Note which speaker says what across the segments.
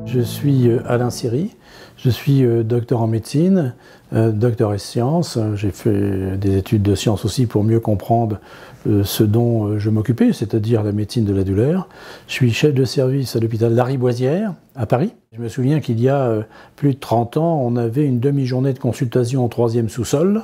Speaker 1: Je suis Alain Siry, je suis docteur en médecine, docteur en sciences. J'ai fait des études de sciences aussi pour mieux comprendre ce dont je m'occupais, c'est-à-dire la médecine de la douleur. Je suis chef de service à l'hôpital Lariboisière à Paris. Je me souviens qu'il y a plus de 30 ans, on avait une demi-journée de consultation au 3e sous-sol.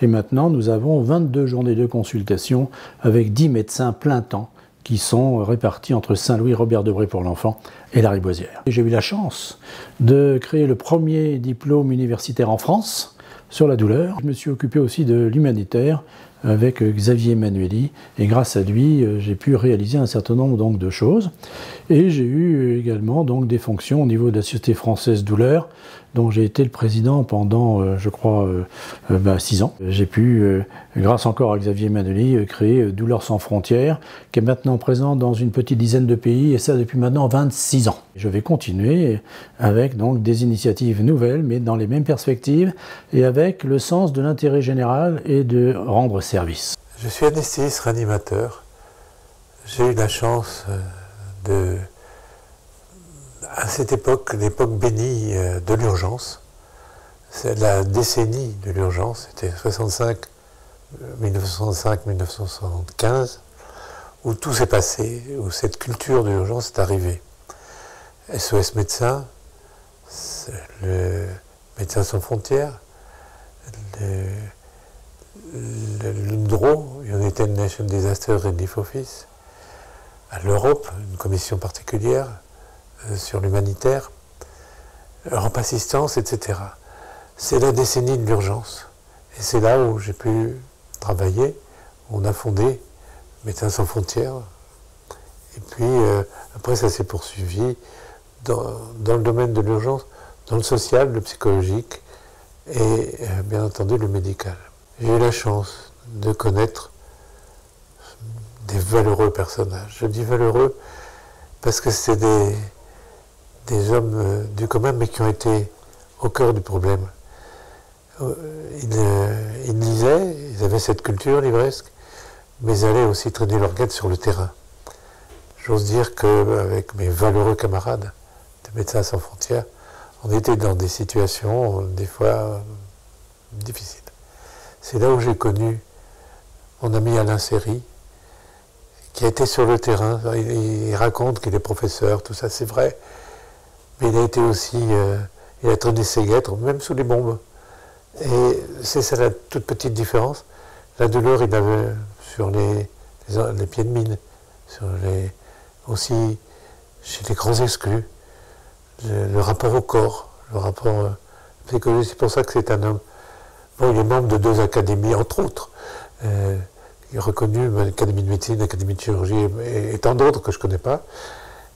Speaker 1: Et maintenant, nous avons 22 journées de consultation avec 10 médecins plein temps qui sont répartis entre Saint-Louis, Robert-Debré pour l'enfant et Lariboisière. J'ai eu la chance de créer le premier diplôme universitaire en France sur la douleur. Je me suis occupé aussi de l'humanitaire avec Xavier Emmanuelli et grâce à lui, j'ai pu réaliser un certain nombre donc, de choses. Et j'ai eu également donc, des fonctions au niveau de la Société française douleur, dont j'ai été le président pendant, je crois, 6 ans. J'ai pu, grâce encore à Xavier Emmanuelli, créer Douleurs sans frontières, qui est maintenant présent dans une petite dizaine de pays, et ça depuis maintenant 26 ans. Je vais continuer avec donc, des initiatives nouvelles, mais dans les mêmes perspectives, et avec le sens de l'intérêt général et de rendre service.
Speaker 2: Je suis anesthésiste réanimateur. J'ai eu la chance à cette époque, l'époque bénie de l'urgence, c'est la décennie de l'urgence, c'était 1965-1975, où tout s'est passé, où cette culture de l'urgence est arrivée. SOS Médecins, le Médecins sans frontières, l'UNDRO, United Nations Disaster Relief Office, à l'Europe, une commission particulière sur l'humanitaire, Europe Assistance, etc. C'est la décennie de l'urgence. Et c'est là où j'ai pu travailler. On a fondé Médecins sans frontières. Et puis, après, ça s'est poursuivi dans le domaine de l'urgence, dans le social, le psychologique et, bien entendu, le médical. J'ai eu la chance de connaître des valeureux personnages. Je dis valeureux parce que c'est des hommes du commun, mais qui ont été au cœur du problème. Ils lisaient, ils avaient cette culture livresque, mais ils allaient aussi traîner leur guette sur le terrain. J'ose dire qu'avec mes valeureux camarades de Médecins sans frontières, on était dans des situations, des fois, difficiles. C'est là où j'ai connu mon ami Alain Siry, qui a été sur le terrain. Il raconte qu'il est professeur, tout ça, c'est vrai. Mais il a été aussi, il a traîné ses guêtres, même sous les bombes. Et c'est ça la toute petite différence. La douleur, il avait sur les pieds de mine, aussi chez les grands exclus, le rapport au corps, le rapport psychologique. C'est pour ça que c'est un homme. Bon, il est membre de 2 académies, entre autres. Il est reconnu, l'Académie de médecine, l'Académie de chirurgie et tant d'autres que je ne connais pas.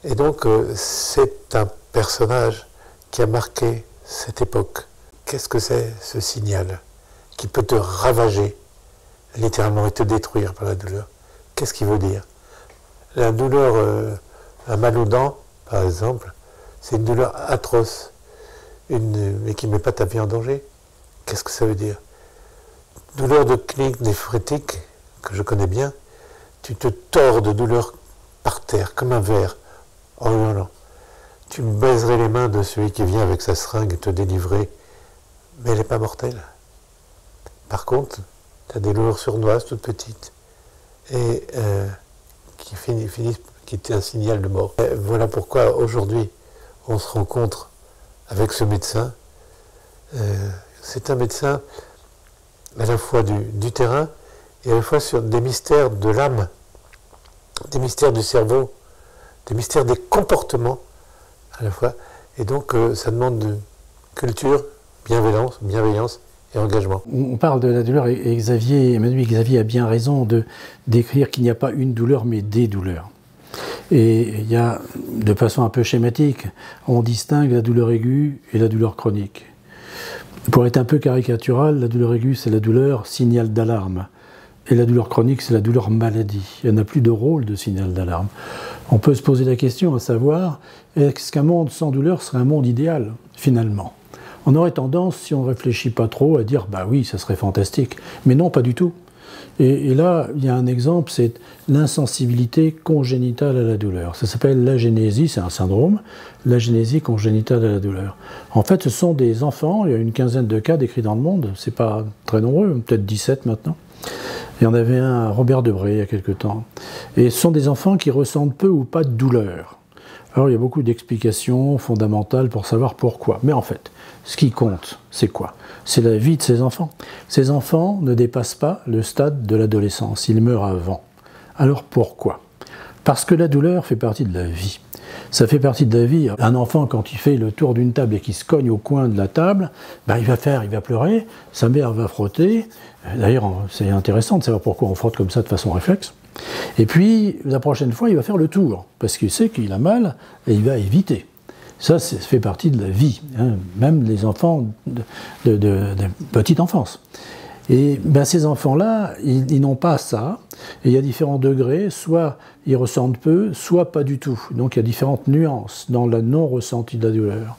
Speaker 2: Et donc, c'est un personnage qui a marqué cette époque. Qu'est-ce que c'est ce signal qui peut te ravager, littéralement, et te détruire par la douleur? Qu'est-ce qu'il veut dire? La douleur, un mal aux dents, par exemple, c'est une douleur atroce, mais qui ne met pas ta vie en danger. Qu'est-ce que ça veut dire? Douleur de clinique néphrétique, que je connais bien, tu te tords de douleur par terre, comme un ver, en hurlant. Tu baiserais les mains de celui qui vient avec sa seringue te délivrer, mais elle n'est pas mortelle. Par contre, tu as des douleurs sournoises, toutes petites, et qui finissent, qui est un signal de mort. Et voilà pourquoi aujourd'hui, on se rencontre avec ce médecin. C'est un médecin à la fois du terrain et à la fois sur des mystères de l'âme, des mystères du cerveau, des mystères des comportements à la fois. Et donc ça demande de culture, bienveillance et engagement.
Speaker 1: On parle de la douleur et Xavier a bien raison de décrire qu'il n'y a pas une douleur mais des douleurs. Et il y a, de façon un peu schématique, on distingue la douleur aiguë et la douleur chronique. Pour être un peu caricatural, la douleur aiguë, c'est la douleur signal d'alarme. Et la douleur chronique, c'est la douleur maladie. Il n'y en a plus de rôle de signal d'alarme. On peut se poser la question à savoir, est-ce qu'un monde sans douleur serait un monde idéal, finalement? On aurait tendance, si on ne réfléchit pas trop, à dire « bah oui, ça serait fantastique ». Mais non, pas du tout. Et là, il y a un exemple, c'est l'insensibilité congénitale à la douleur. Ça s'appelle l'agénésie, c'est un syndrome, l'agénésie congénitale à la douleur. En fait, ce sont des enfants, il y a une quinzaine de cas décrits dans le monde, c'est pas très nombreux, peut-être 17 maintenant. Il y en avait un à Robert Debré il y a quelque temps. Et ce sont des enfants qui ressentent peu ou pas de douleur. Alors il y a beaucoup d'explications fondamentales pour savoir pourquoi. Mais en fait, ce qui compte, c'est quoi? C'est la vie de ces enfants. Ces enfants ne dépassent pas le stade de l'adolescence, ils meurent avant. Alors pourquoi? Parce que la douleur fait partie de la vie. Ça fait partie de la vie. Un enfant, quand il fait le tour d'une table et qu'il se cogne au coin de la table, ben il va pleurer, sa mère va frotter. D'ailleurs, c'est intéressant de savoir pourquoi on frotte comme ça de façon réflexe. Et puis, la prochaine fois, il va faire le tour, parce qu'il sait qu'il a mal et il va éviter. Ça fait partie de la vie, hein, même les enfants de petite enfance. Et ben, ces enfants-là, ils n'ont pas ça, et il y a différents degrés, soit ils ressentent peu, soit pas du tout. Donc il y a différentes nuances dans le non-ressenti de la douleur.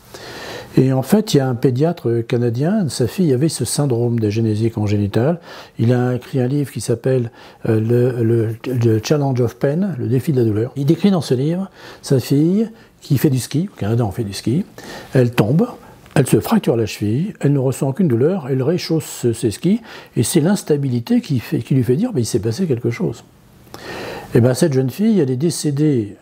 Speaker 1: Et en fait, il y a un pédiatre canadien, sa fille avait ce syndrome d'agénésie congénitale. Il a écrit un livre qui s'appelle le Challenge of Pain, le défi de la douleur. Il décrit dans ce livre sa fille qui fait du ski, au Canada on fait du ski, elle tombe, elle se fracture la cheville, elle ne ressent aucune douleur, elle réchausse ses skis, et c'est l'instabilité qui lui fait dire il s'est passé quelque chose. Et bien cette jeune fille, elle est décédée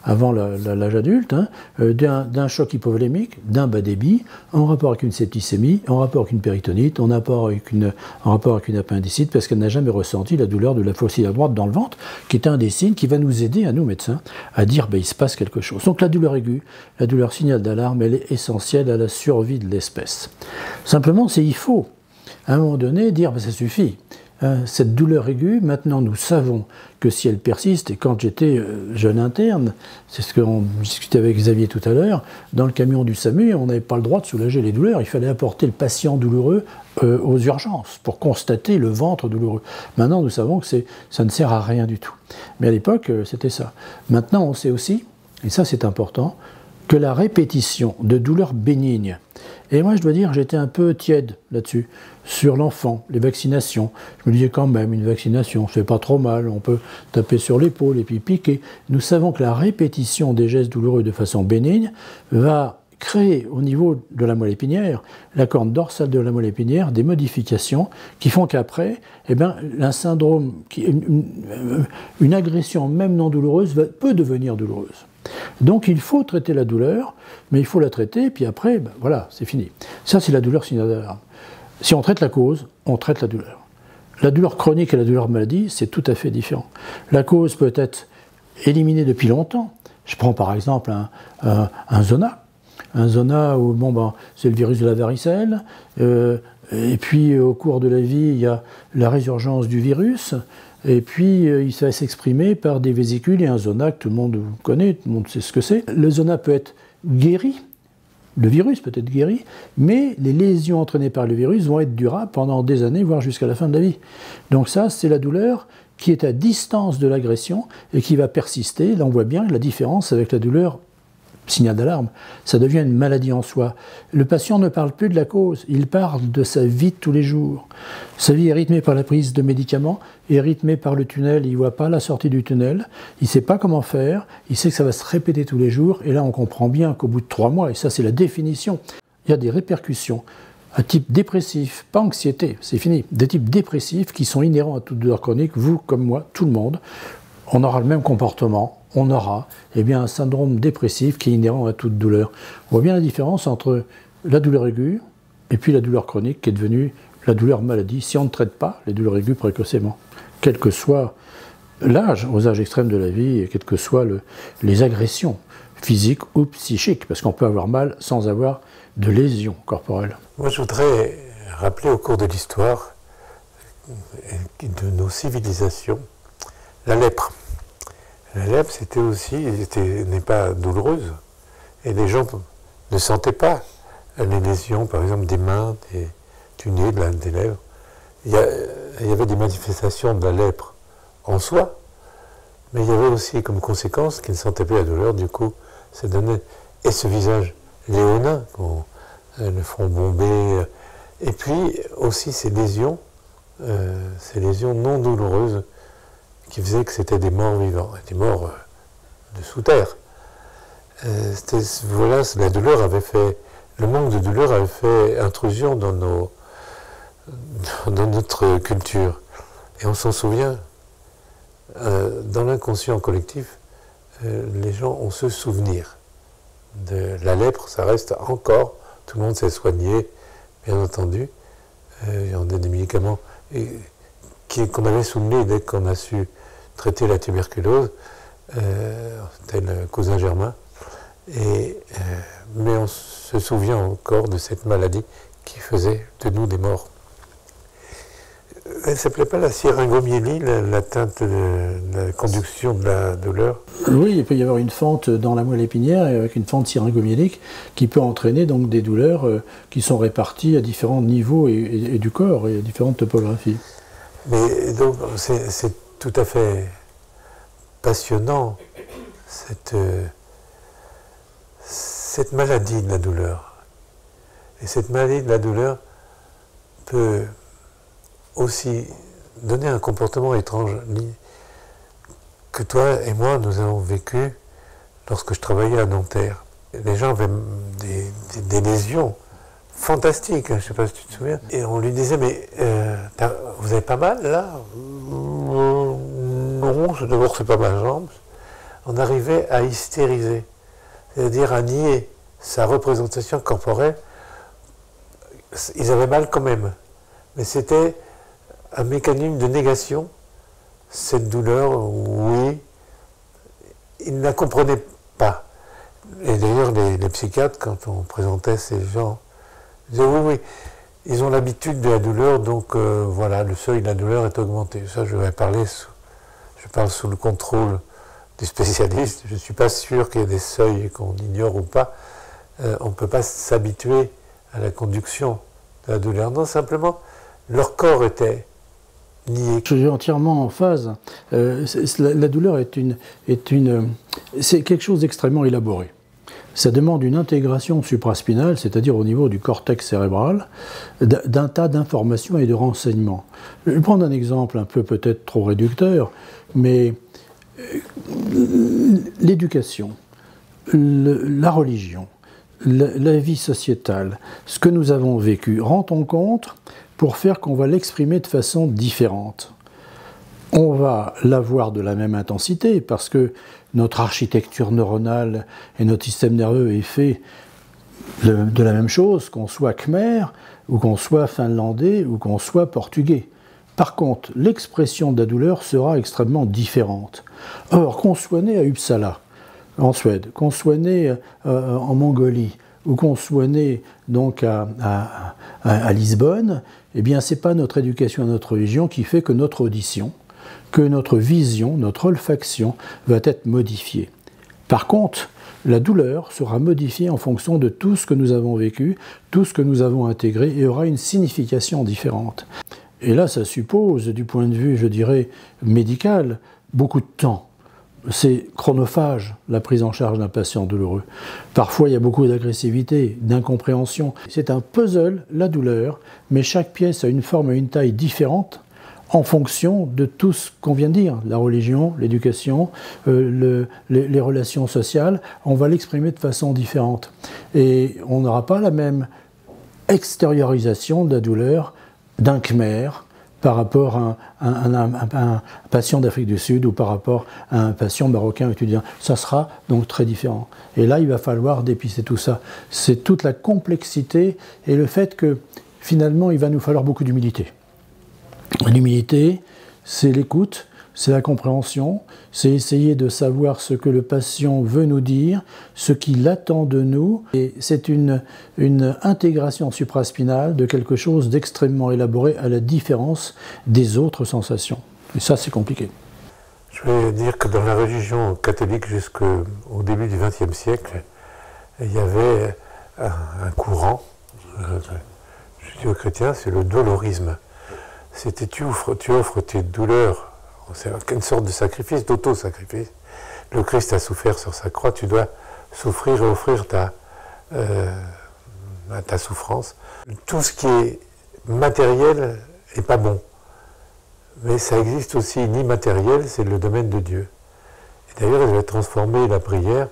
Speaker 1: avant l'âge adulte, hein, d'un choc hypovolémique, d'un bas débit, en rapport avec une septicémie, en rapport avec une péritonite, en rapport avec une appendicite, parce qu'elle n'a jamais ressenti la douleur de la faucille à droite dans le ventre, qui est un des signes qui va nous aider, à nous médecins, à dire il se passe quelque chose. Donc la douleur aiguë, la douleur signal d'alarme, elle est essentielle à la survie de l'espèce. Simplement, il faut, à un moment donné, dire ça suffit. Cette douleur aiguë, maintenant nous savons que si elle persiste, et quand j'étais jeune interne, c'est ce qu'on discutait avec Xavier tout à l'heure, dans le camion du SAMU, on n'avait pas le droit de soulager les douleurs, il fallait apporter le patient douloureux aux urgences pour constater le ventre douloureux. Maintenant nous savons que ça ne sert à rien du tout. Mais à l'époque, c'était ça. Maintenant on sait aussi, et ça c'est important, que la répétition de douleurs bénignes, et moi je dois dire j'étais un peu tiède là-dessus, sur l'enfant, les vaccinations. Je me disais quand même, une vaccination, ça fait pas trop mal, on peut taper sur l'épaule et puis piquer. Nous savons que la répétition des gestes douloureux de façon bénigne va créer au niveau de la moelle épinière, la corne dorsale de la moelle épinière, des modifications qui font qu'après, un syndrome, une agression même non douloureuse peut devenir douloureuse. Donc il faut traiter la douleur, mais il faut la traiter, puis après, voilà, c'est fini. Ça, c'est la douleur signal d'alarme. Si on traite la cause, on traite la douleur. La douleur chronique et la douleur maladie, c'est tout à fait différent. La cause peut être éliminée depuis longtemps. Je prends par exemple un zona. Un zona où, c'est le virus de la varicelle, et puis au cours de la vie, il y a la résurgence du virus, et puis il va s'exprimer par des vésicules et un zona que tout le monde connaît, tout le monde sait ce que c'est. Le zona peut être guéri, le virus peut être guéri, mais les lésions entraînées par le virus vont être durables pendant des années, voire jusqu'à la fin de la vie. Donc ça, c'est la douleur qui est à distance de l'agression et qui va persister. Là, on voit bien la différence avec la douleur signal d'alarme. Ça devient une maladie en soi. Le patient ne parle plus de la cause, il parle de sa vie de tous les jours. Sa vie est rythmée par la prise de médicaments, est rythmée par le tunnel, il ne voit pas la sortie du tunnel, il ne sait pas comment faire, il sait que ça va se répéter tous les jours, et là on comprend bien qu'au bout de 3 mois, et ça c'est la définition, il y a des répercussions à type dépressif, pas anxiété, c'est fini, des types dépressifs qui sont inhérents à toute douleur chronique, vous comme moi, tout le monde, on aura le même comportement, on aura un syndrome dépressif qui est inhérent à toute douleur. On voit bien la différence entre la douleur aiguë et puis la douleur chronique qui est devenue la douleur maladie si on ne traite pas les douleurs aiguës précocement, quel que soit l'âge, aux âges extrêmes de la vie, et quelles que soient les agressions physiques ou psychiques, parce qu'on peut avoir mal sans avoir de lésions corporelles.
Speaker 2: Moi je voudrais rappeler au cours de l'histoire de nos civilisations la lèpre. La lèpre, n'est pas douloureuse. Et les gens ne sentaient pas les lésions, par exemple, des mains, du nez, des lèvres. Il y avait des manifestations de la lèpre en soi, mais il y avait aussi comme conséquence qu'ils ne sentaient plus la douleur, du coup, ça donnait... Et ce visage léonin, le front bombé, et puis aussi ces lésions ces lésions non douloureuses qui faisaient que c'était des morts vivants, des morts de sous terre. Voilà, la douleur avait fait, le manque de douleur avait fait intrusion dans notre culture. Et on s'en souvient. Dans l'inconscient collectif, les gens ont ce souvenir. De la lèpre, ça reste encore, tout le monde s'est soigné, bien entendu. On a des médicaments qu'on avait sous le nez dès qu'on a su traiter la tuberculose, tel cousin germain. Mais on se souvient encore de cette maladie qui faisait de nous des morts. Elle ne s'appelait pas la syringomyélie, l'atteinte de la conduction de la douleur?
Speaker 1: Oui, il peut y avoir une fente dans la moelle épinière avec une fente syringomyélique qui peut entraîner donc des douleurs qui sont réparties à différents niveaux et du corps et à différentes topographies.
Speaker 2: Mais donc c'est tout à fait passionnant cette maladie de la douleur. Et cette maladie de la douleur peut aussi donner un comportement étrange que toi et moi nous avons vécu lorsque je travaillais à Nanterre. Les gens avaient des lésions fantastiques, je ne sais pas si tu te souviens, et on lui disait mais vous avez pas mal là? Non, d'abord c'est pas ma jambe. On arrivait à hystériser, c'est-à-dire à nier sa représentation corporelle. Ils avaient mal quand même, mais c'était un mécanisme de négation. Cette douleur, oui, ils ne la comprenaient pas. Et d'ailleurs, les psychiatres, quand on présentait ces gens, disaient oui, ils ont l'habitude de la douleur, donc voilà, le seuil de la douleur est augmenté. Ça, je parle sous le contrôle du spécialiste. Je ne suis pas sûr qu'il y ait des seuils qu'on ignore ou pas. On ne peut pas s'habituer à la conduction de la douleur. Non, simplement, leur corps était nié.
Speaker 1: Je suis entièrement en phase. La douleur c'est quelque chose d'extrêmement élaboré. Ça demande une intégration supraspinale, c'est-à-dire au niveau du cortex cérébral, d'un tas d'informations et de renseignements. Je vais prendre un exemple un peu peut-être trop réducteur, mais l'éducation, la religion, la vie sociétale, ce que nous avons vécu, rend-on compte pour faire qu'on va l'exprimer de façon différente. On va l'avoir de la même intensité parce que notre architecture neuronale et notre système nerveux est fait de la même chose, qu'on soit khmer, ou qu'on soit finlandais, ou qu'on soit portugais. Par contre, l'expression de la douleur sera extrêmement différente. Or, qu'on soit né à Uppsala, en Suède, qu'on soit né en Mongolie, ou qu'on soit né donc à Lisbonne, eh bien, c'est pas notre éducation et notre religion qui fait que notre audition, que notre vision, notre olfaction va être modifiée. Par contre, la douleur sera modifiée en fonction de tout ce que nous avons vécu, tout ce que nous avons intégré, et aura une signification différente. Et là, ça suppose, du point de vue, je dirais, médical, beaucoup de temps. C'est chronophage, la prise en charge d'un patient douloureux. Parfois, il y a beaucoup d'agressivité, d'incompréhension. C'est un puzzle, la douleur, mais chaque pièce a une forme et une taille différentes en fonction de tout ce qu'on vient de dire, la religion, l'éducation, les relations sociales. On va l'exprimer de façon différente. Et on n'aura pas la même extériorisation de la douleur d'un Khmer par rapport à un patient d'Afrique du Sud ou par rapport à un patient marocain étudiant. Ça sera donc très différent. Et là, il va falloir dépister tout ça. C'est toute la complexité et le fait que finalement, il va nous falloir beaucoup d'humilité. L'humilité, c'est l'écoute, c'est la compréhension, c'est essayer de savoir ce que le patient veut nous dire, ce qu'il attend de nous. Et c'est une intégration supraspinale de quelque chose d'extrêmement élaboré à la différence des autres sensations. Et ça, c'est compliqué.
Speaker 2: Je vais dire que dans la religion catholique jusqu'au début du XXe siècle, il y avait un courant judéo-chrétien, c'est le dolorisme. C'était tu offres tes douleurs, c'est une sorte de sacrifice, d'auto-sacrifice. Le Christ a souffert sur sa croix, tu dois souffrir et offrir ta souffrance. Tout ce qui est matériel n'est pas bon. Mais ça existe aussi une immatérielle, c'est le domaine de Dieu. Et d'ailleurs, ils avaient transformé la prière.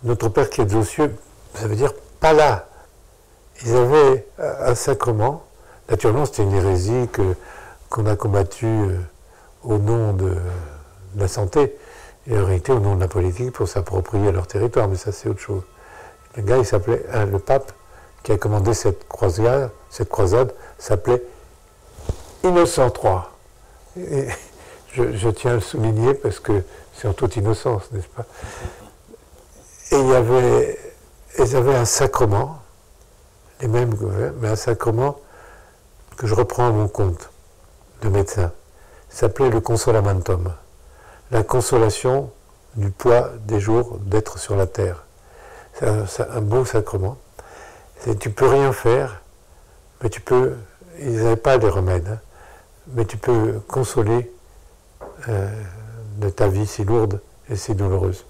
Speaker 2: Notre Père qui êtes aux cieux, ça veut dire pas là. Ils avaient un sacrement. Naturellement, c'était une hérésie qu'on a combattue au nom de la santé et en réalité au nom de la politique pour s'approprier leur territoire. Mais ça, c'est autre chose. Le gars, il s'appelait, le pape qui a commandé cette croisade s'appelait Innocent III. Et je tiens à le souligner parce que c'est en toute innocence, n'est-ce pas? Et ils avaient un sacrement, les mêmes, mais un sacrement que je reprends à mon compte de médecin. Il s'appelait le consolamentum, la consolation du poids des jours d'être sur la terre. C'est un beau sacrement. Tu peux rien faire, mais tu peux. Ils n'avaient pas les remèdes, hein, mais tu peux consoler de ta vie si lourde et si douloureuse.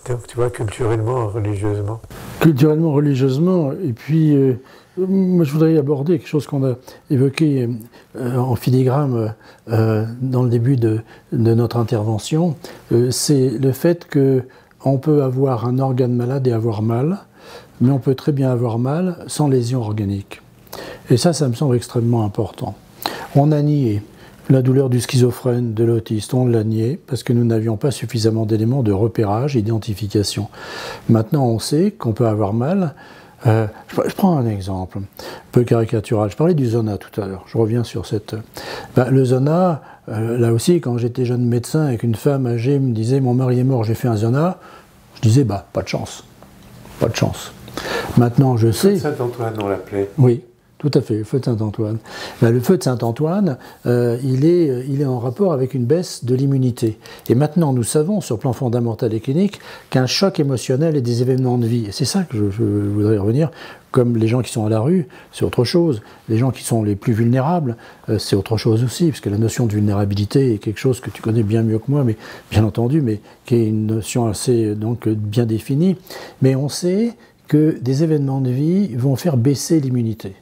Speaker 2: Donc, tu vois, culturellement, religieusement.
Speaker 1: Culturellement, religieusement, et puis moi je voudrais aborder quelque chose qu'on a évoqué en filigrane dans le début de notre intervention, c'est le fait qu'on peut avoir un organe malade et avoir mal, mais on peut très bien avoir mal sans lésion organique. Et ça me semble extrêmement important. On a nié la douleur du schizophrène, de l'autiste, on l'a nié parce que nous n'avions pas suffisamment d'éléments de repérage et d'identification. Maintenant, on sait qu'on peut avoir mal. Je prends un exemple un peu caricatural. Je parlais du zona tout à l'heure. Je reviens sur cette... le zona, là aussi, quand j'étais jeune médecin et qu'une femme âgée me disait « mon mari est mort, j'ai fait un zona », je disais « pas de chance. Pas de chance ». Maintenant, je sais...
Speaker 2: Saint-Antoine, on l'appelait.
Speaker 1: Oui. Tout à fait, le feu de Saint-Antoine. Le feu de Saint-Antoine, il est en rapport avec une baisse de l'immunité. Et maintenant, nous savons, sur le plan fondamental et clinique, qu'un choc émotionnel est des événements de vie. Et c'est ça que je voudrais revenir. Comme les gens qui sont à la rue, c'est autre chose. Les gens qui sont les plus vulnérables, c'est autre chose aussi, parce que la notion de vulnérabilité est quelque chose que tu connais bien mieux que moi, mais bien entendu, mais qui est une notion assez donc bien définie. Mais on sait que des événements de vie vont faire baisser l'immunité.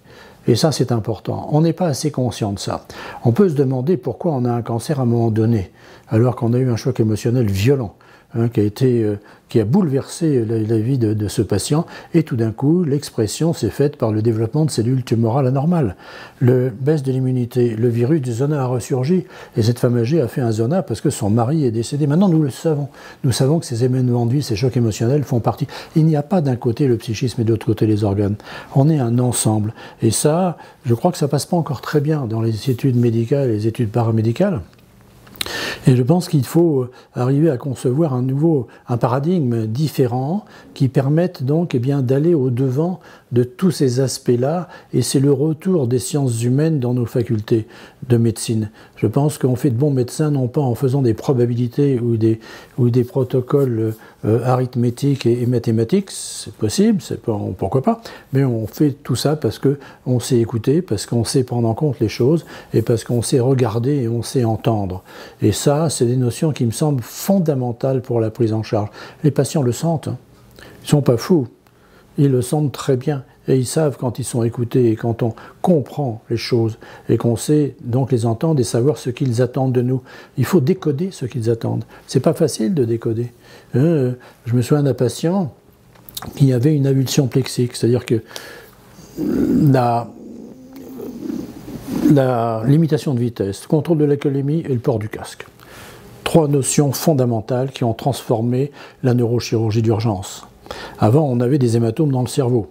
Speaker 1: Et ça, c'est important. On n'est pas assez conscient de ça. On peut se demander pourquoi on a un cancer à un moment donné, alors qu'on a eu un choc émotionnel violent, hein, qui a bouleversé la vie de ce patient, et tout d'un coup, l'expression s'est faite par le développement de cellules tumorales anormales. Le baisse de l'immunité, le virus du zona a ressurgi, et cette femme âgée a fait un zona parce que son mari est décédé. Maintenant, nous le savons. Nous savons que ces événements de vie, ces chocs émotionnels font partie. Il n'y a pas d'un côté le psychisme et de l'autre côté les organes. On est un ensemble. Et ça, je crois que ça passe pas encore très bien dans les études médicales et les études paramédicales. Et je pense qu'il faut arriver à concevoir un paradigme différent qui permette donc d'aller au-devant de tous ces aspects-là, et c'est le retour des sciences humaines dans nos facultés de médecine. Je pense qu'on fait de bons médecins non pas en faisant des probabilités ou des protocoles arithmétiques et mathématiques, c'est possible, pourquoi pas, mais on fait tout ça parce qu'on sait écouter, parce qu'on sait prendre en compte les choses, et parce qu'on sait regarder et on sait entendre. Et ça, c'est des notions qui me semblent fondamentales pour la prise en charge. Les patients le sentent, hein. Ils ne sont pas fous. Ils le sentent très bien et ils savent quand ils sont écoutés et quand on comprend les choses et qu'on sait donc les entendre et savoir ce qu'ils attendent de nous. Il faut décoder ce qu'ils attendent. C'est pas facile de décoder. Je me souviens d'un patient qui avait une avulsion plexique, c'est-à-dire que la limitation de vitesse, le contrôle de l'alcoolémie et le port du casque. 3 notions fondamentales qui ont transformé la neurochirurgie d'urgence. Avant, on avait des hématomes dans le cerveau.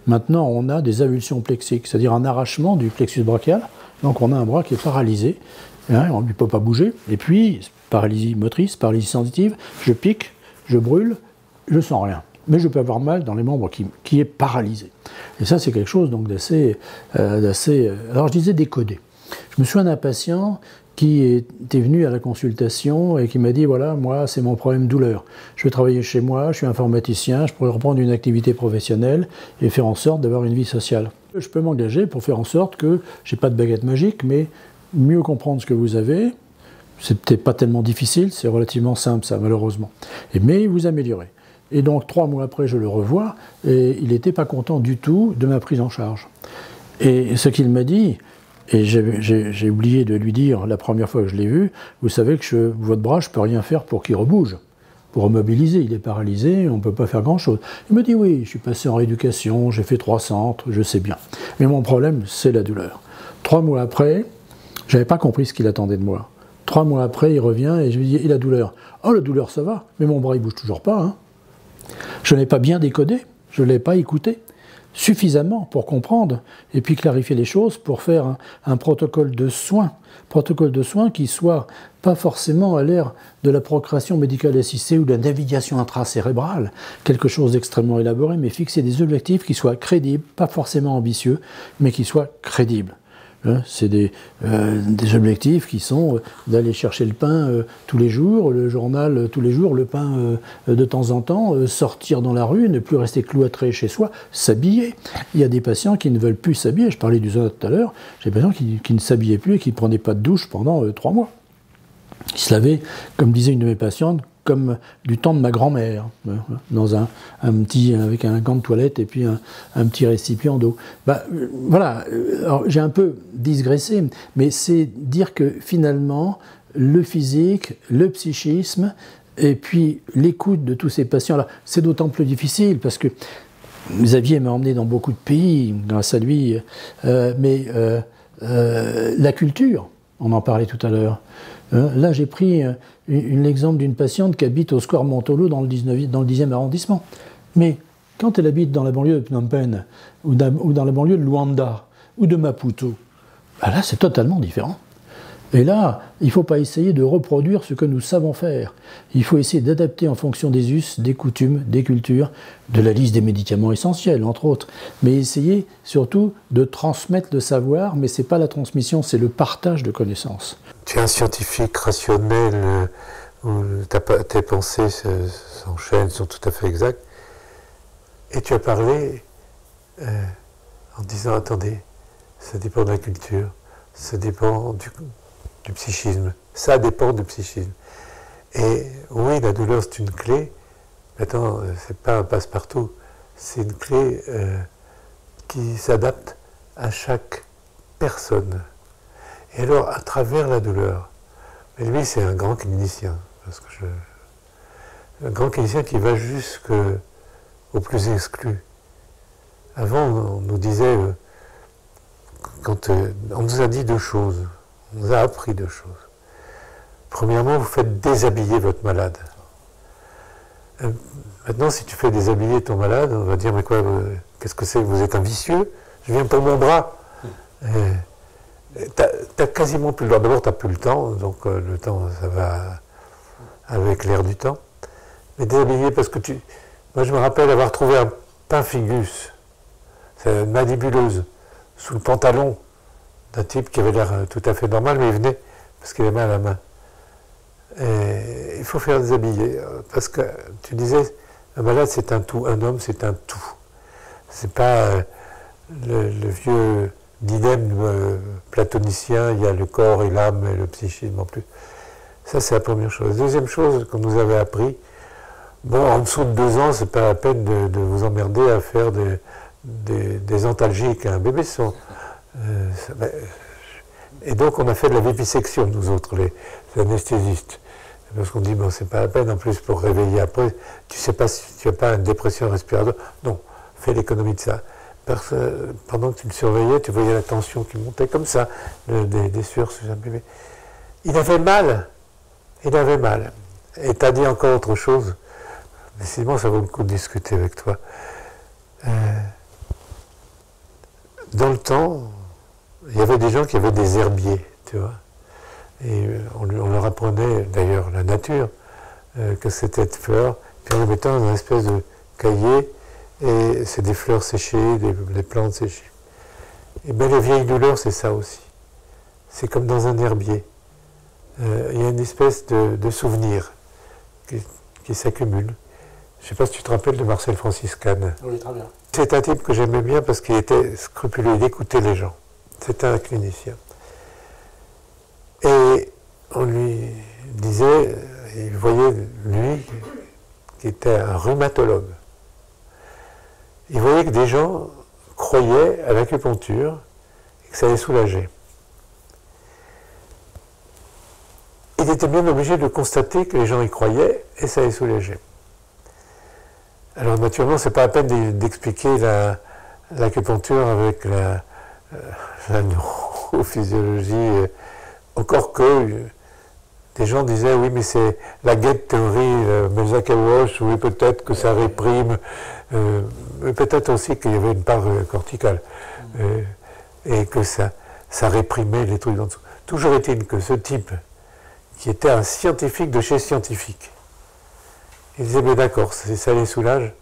Speaker 1: Maintenant, on a des avulsions plexiques, c'est-à-dire un arrachement du plexus brachial. Donc, on a un bras qui est paralysé, hein, on ne peut pas bouger. Et puis, paralysie motrice, paralysie sensitive, je pique, je brûle, je sens rien. Mais je peux avoir mal dans les membres qui est paralysé. Et ça, c'est quelque chose donc d'assez... alors, je disais décodé. Je me souviens d'un patient qui était venu à la consultation et qui m'a dit, voilà, moi, c'est mon problème douleur. Je vais travailler chez moi, je suis informaticien, je pourrais reprendre une activité professionnelle et faire en sorte d'avoir une vie sociale. Je peux m'engager pour faire en sorte que, je n'ai pas de baguette magique, mais mieux comprendre ce que vous avez, c'est peut-être pas tellement difficile, c'est relativement simple ça, malheureusement. Mais vous améliorez. Et donc, 3 mois après, je le revois, et il n'était pas content du tout de ma prise en charge. Et ce qu'il m'a dit, Et j'ai oublié de lui dire, la première fois que je l'ai vu, vous savez que votre bras, je ne peux rien faire pour qu'il rebouge, pour remobiliser. Il est paralysé, on ne peut pas faire grand-chose. Il me dit, oui, je suis passé en rééducation, j'ai fait 3 centres, je sais bien. Mais mon problème, c'est la douleur. 3 mois après, je n'avais pas compris ce qu'il attendait de moi. 3 mois après, il revient et je lui dis, et la douleur? Oh, la douleur, ça va, mais mon bras, il bouge toujours pas. Hein. Je n'ai pas bien décodé, je ne l'ai pas écouté suffisamment pour comprendre et puis clarifier les choses pour faire un protocole de soins qui soit pas forcément à l'ère de la procréation médicale assistée ou de la navigation intracérébrale, quelque chose d'extrêmement élaboré, mais fixer des objectifs qui soient crédibles, pas forcément ambitieux, mais qui soient crédibles. C'est des objectifs qui sont d'aller chercher le pain tous les jours, le journal tous les jours, le pain de temps en temps, sortir dans la rue, ne plus rester cloîtré chez soi, s'habiller. Il y a des patients qui ne veulent plus s'habiller. Je parlais du zone tout à l'heure. J'ai des patients qui ne s'habillaient plus et qui ne prenaient pas de douche pendant 3 mois. Ils se lavaient, comme disait une de mes patientes, comme du temps de ma grand-mère, dans un petit, avec un gant de toilette et puis un petit récipient d'eau. Voilà, alors, j'ai un peu digressé, mais c'est dire que finalement, le physique, le psychisme, et puis l'écoute de tous ces patients-là, c'est d'autant plus difficile parce que Xavier m'a emmené dans beaucoup de pays, grâce à lui, mais la culture, on en parlait tout à l'heure. Là, j'ai pris l'exemple d'une patiente qui habite au Square Montolo dans le 10e arrondissement. Mais quand elle habite dans la banlieue de Phnom Penh, ou dans la banlieue de Luanda, ou de Maputo, là, c'est totalement différent. Et là, il ne faut pas essayer de reproduire ce que nous savons faire. Il faut essayer d'adapter en fonction des us, des coutumes, des cultures, de la liste des médicaments essentiels, entre autres. Mais essayer surtout de transmettre le savoir, mais ce n'est pas la transmission, c'est le partage de connaissances.
Speaker 2: Tu es un scientifique rationnel, où tes pensées s'enchaînent, sont tout à fait exactes. Et tu as parlé en disant, attendez, ça dépend de la culture, ça dépend du psychisme. Ça dépend du psychisme. Et oui, la douleur, c'est une clé. Maintenant, c'est pas un passe-partout. C'est une clé qui s'adapte à chaque personne. Et alors, à travers la douleur, mais lui, c'est un grand clinicien. Un grand clinicien qui va jusqu'au plus exclu. Avant, on nous disait, on nous a dit 2 choses. On nous a appris 2 choses. Premièrement, vous faites déshabiller votre malade. Maintenant, si tu fais déshabiller ton malade, on va dire, mais quoi, qu'est-ce que c'est? Vous êtes un vicieux? Je viens pour mon bras. T'as quasiment plus le droit. D'abord, t'as plus le temps, donc le temps, ça va avec l'air du temps. Mais déshabiller, parce que moi, je me rappelle avoir trouvé un pemphigus, c'est une mandibuleuse, sous le pantalon d'un type qui avait l'air tout à fait normal, mais il venait parce qu'il avait mal à la main. Et il faut faire déshabiller, parce que tu disais, un malade c'est un tout, un homme c'est un tout. C'est pas le vieux dilemme platonicien, il y a le corps et l'âme et le psychisme en plus. Ça c'est la première chose. Deuxième chose qu'on nous avait appris, bon, en dessous de 2 ans, c'est pas la peine de vous emmerder à faire des antalgiques à un bébé son. Et donc on a fait de la vivisection, nous autres, les anesthésistes. Parce qu'on dit, bon, c'est pas la peine en plus pour réveiller après, tu sais pas si tu n'as pas une dépression respiratoire. Non, fais l'économie de ça. Parce que pendant que tu le surveillais, tu voyais la tension qui montait comme ça, des sueurs sur un bébé. Il avait mal. Et tu as dit encore autre chose. Mais sinon, ça vaut le coup de discuter avec toi. Dans le temps, il y avait des gens qui avaient des herbiers, tu vois. Et on leur apprenait, d'ailleurs, la nature, que c'était de fleurs, puis en les mettant dans une espèce de cahier, et c'est des fleurs séchées, des plantes séchées. Et bien les vieilles douleurs, c'est ça aussi. C'est comme dans un herbier. Il y a une espèce de souvenir qui s'accumule. Je ne sais pas si tu te rappelles de Marcel Francis Kahn.
Speaker 1: Oui, très bien.
Speaker 2: C'est un type que j'aimais bien parce qu'il était scrupuleux, il écoutait les gens. C'était un clinicien. Et on lui disait, il voyait lui, qui était un rhumatologue, il voyait que des gens croyaient à l'acupuncture et que ça les soulageait. il était bien obligé de constater que les gens y croyaient et ça les soulageait. Alors naturellement, c'est pas la peine d'expliquer l'acupuncture avec la neurophysiologie, encore que des gens disaient oui mais c'est la gate théorie, Melzack et Walsh, oui peut-être que ça réprime, mais peut-être aussi qu'il y avait une part corticale et que ça réprimait les trucs en dessous. Toujours est-il que ce type, qui était un scientifique de chez scientifique, il disait mais d'accord, ça les soulage,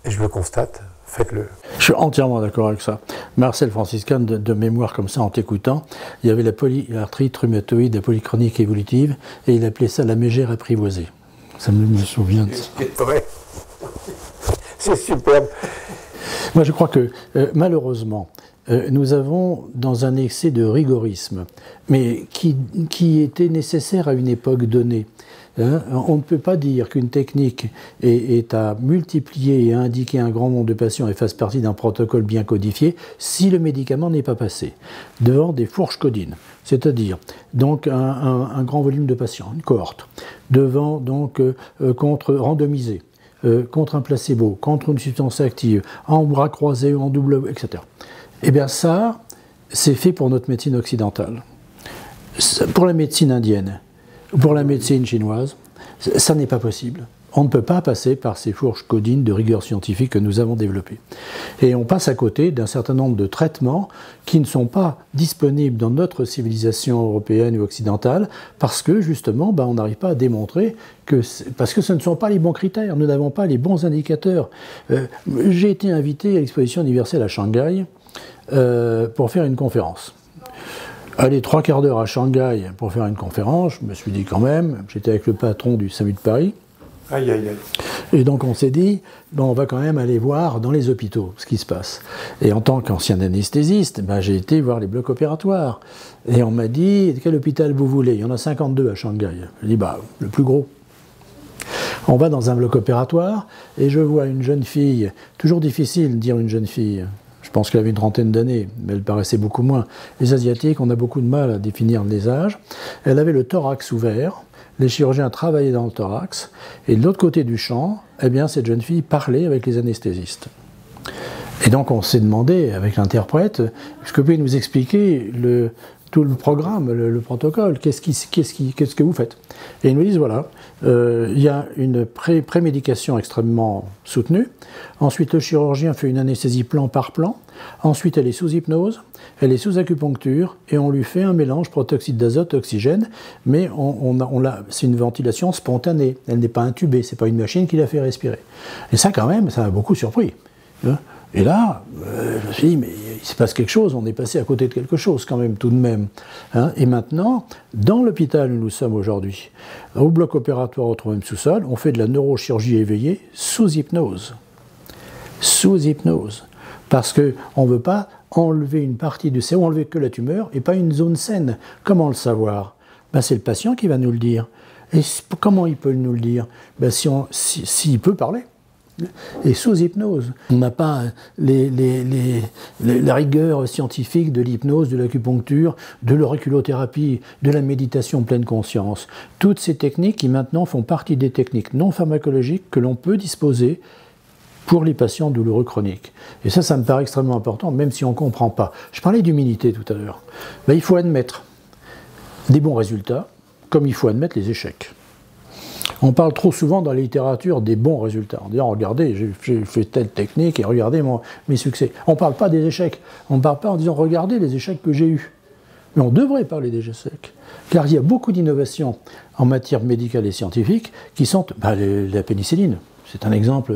Speaker 2: et je le constate. Faites-le.
Speaker 1: Je suis entièrement d'accord avec ça. Marcel Franciscan, de mémoire comme ça, en t'écoutant, il y avait l'arthrite rhumatoïde, la polychronique évolutive, et il appelait ça la mégère apprivoisée. Ça me souvient de ça.
Speaker 2: C'est vrai. C'est superbe.
Speaker 1: Moi, je crois que, malheureusement, nous avons, dans un excès de rigorisme, mais qui était nécessaire à une époque donnée, on ne peut pas dire qu'une technique est à multiplier et à indiquer un grand nombre de patients et fasse partie d'un protocole bien codifié si le médicament n'est pas passé devant des fourches codines, c'est-à-dire donc un grand volume de patients, une cohorte, devant donc contre randomisé, contre un placebo, contre une substance active, en bras croisés, en double, etc. Eh bien ça, c'est fait pour notre médecine occidentale. Pour la médecine indienne, pour la médecine chinoise, ça n'est pas possible. On ne peut pas passer par ces fourches codines de rigueur scientifique que nous avons développées. Et on passe à côté d'un certain nombre de traitements qui ne sont pas disponibles dans notre civilisation européenne ou occidentale parce que justement, on n'arrive pas à démontrer parce que ce ne sont pas les bons critères, nous n'avons pas les bons indicateurs. J'ai été invité à l'exposition universelle à Shanghai pour faire une conférence. Aller 3/4 d'heure à Shanghai pour faire une conférence, je me suis dit quand même, j'étais avec le patron du SAMU de Paris.
Speaker 2: Aïe, aïe, aïe.
Speaker 1: Et donc on s'est dit, on va quand même aller voir dans les hôpitaux ce qui se passe. Et en tant qu'ancien anesthésiste, j'ai été voir les blocs opératoires. Et on m'a dit, quel hôpital vous voulez? Il y en a 52 à Shanghai. J'ai dit, le plus gros. On va dans un bloc opératoire et je vois une jeune fille, toujours difficile de dire une jeune fille, je pense qu'elle avait une trentaine d'années, mais elle paraissait beaucoup moins. Les Asiatiques, on a beaucoup de mal à définir les âges. Elle avait le thorax ouvert, les chirurgiens travaillaient dans le thorax, et de l'autre côté du champ, cette jeune fille parlait avec les anesthésistes. Et donc on s'est demandé, avec l'interprète, est-ce que vous pouvez nous expliquer tout le programme, le protocole, qu'est-ce que vous faites? Et ils nous disent, voilà, il y a une prémédication extrêmement soutenue, ensuite le chirurgien fait une anesthésie plan par plan, ensuite elle est sous hypnose, elle est sous acupuncture, et on lui fait un mélange protoxyde d'azote, oxygène, mais c'est une ventilation spontanée, elle n'est pas intubée, c'est pas une machine qui la fait respirer. Et ça quand même, ça m'a beaucoup surpris. Et là, je me suis dit, mais il se passe quelque chose, on est passé à côté de quelque chose quand même, tout de même. Et maintenant, dans l'hôpital où nous sommes aujourd'hui, au bloc opératoire au 3e sous-sol, on fait de la neurochirurgie éveillée sous hypnose. Sous hypnose. Parce qu'on ne veut pas enlever une partie du cerveau, enlever que la tumeur et pas une zone saine. Comment le savoir? C'est le patient qui va nous le dire. Et comment il peut nous le dire? S'il peut parler. Et sous hypnose. On n'a pas la rigueur scientifique de l'hypnose, de l'acupuncture, de l'auriculothérapie, de la méditation pleine conscience. Toutes ces techniques qui maintenant font partie des techniques non pharmacologiques que l'on peut disposer pour les patients douloureux chroniques. Et ça me paraît extrêmement important, même si on ne comprend pas. Je parlais d'humilité tout à l'heure. Il faut admettre des bons résultats, comme il faut admettre les échecs. On parle trop souvent dans la littérature des bons résultats. En disant, regardez, j'ai fait telle technique et regardez mes succès. On ne parle pas des échecs. On ne parle pas en disant, regardez les échecs que j'ai eus. Mais on devrait parler des échecs. Car il y a beaucoup d'innovations en matière médicale et scientifique qui sont la pénicilline. C'est un exemple.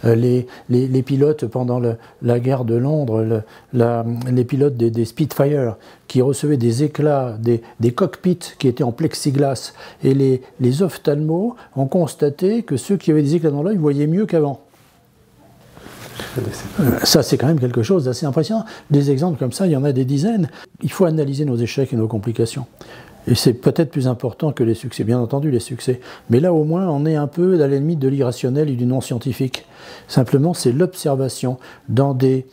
Speaker 1: Les pilotes pendant la guerre de Londres, les pilotes des Spitfire qui recevaient des éclats, des cockpits qui étaient en plexiglas, et les ophtalmos ont constaté que ceux qui avaient des éclats dans l'œil voyaient mieux qu'avant. Ça, c'est quand même quelque chose d'assez impressionnant. Des exemples comme ça, il y en a des dizaines. Il faut analyser nos échecs et nos complications. Et c'est peut-être plus important que les succès, bien entendu les succès. Mais là au moins on est un peu à la limite de l'irrationnel et du non-scientifique. Simplement c'est l'observation dans des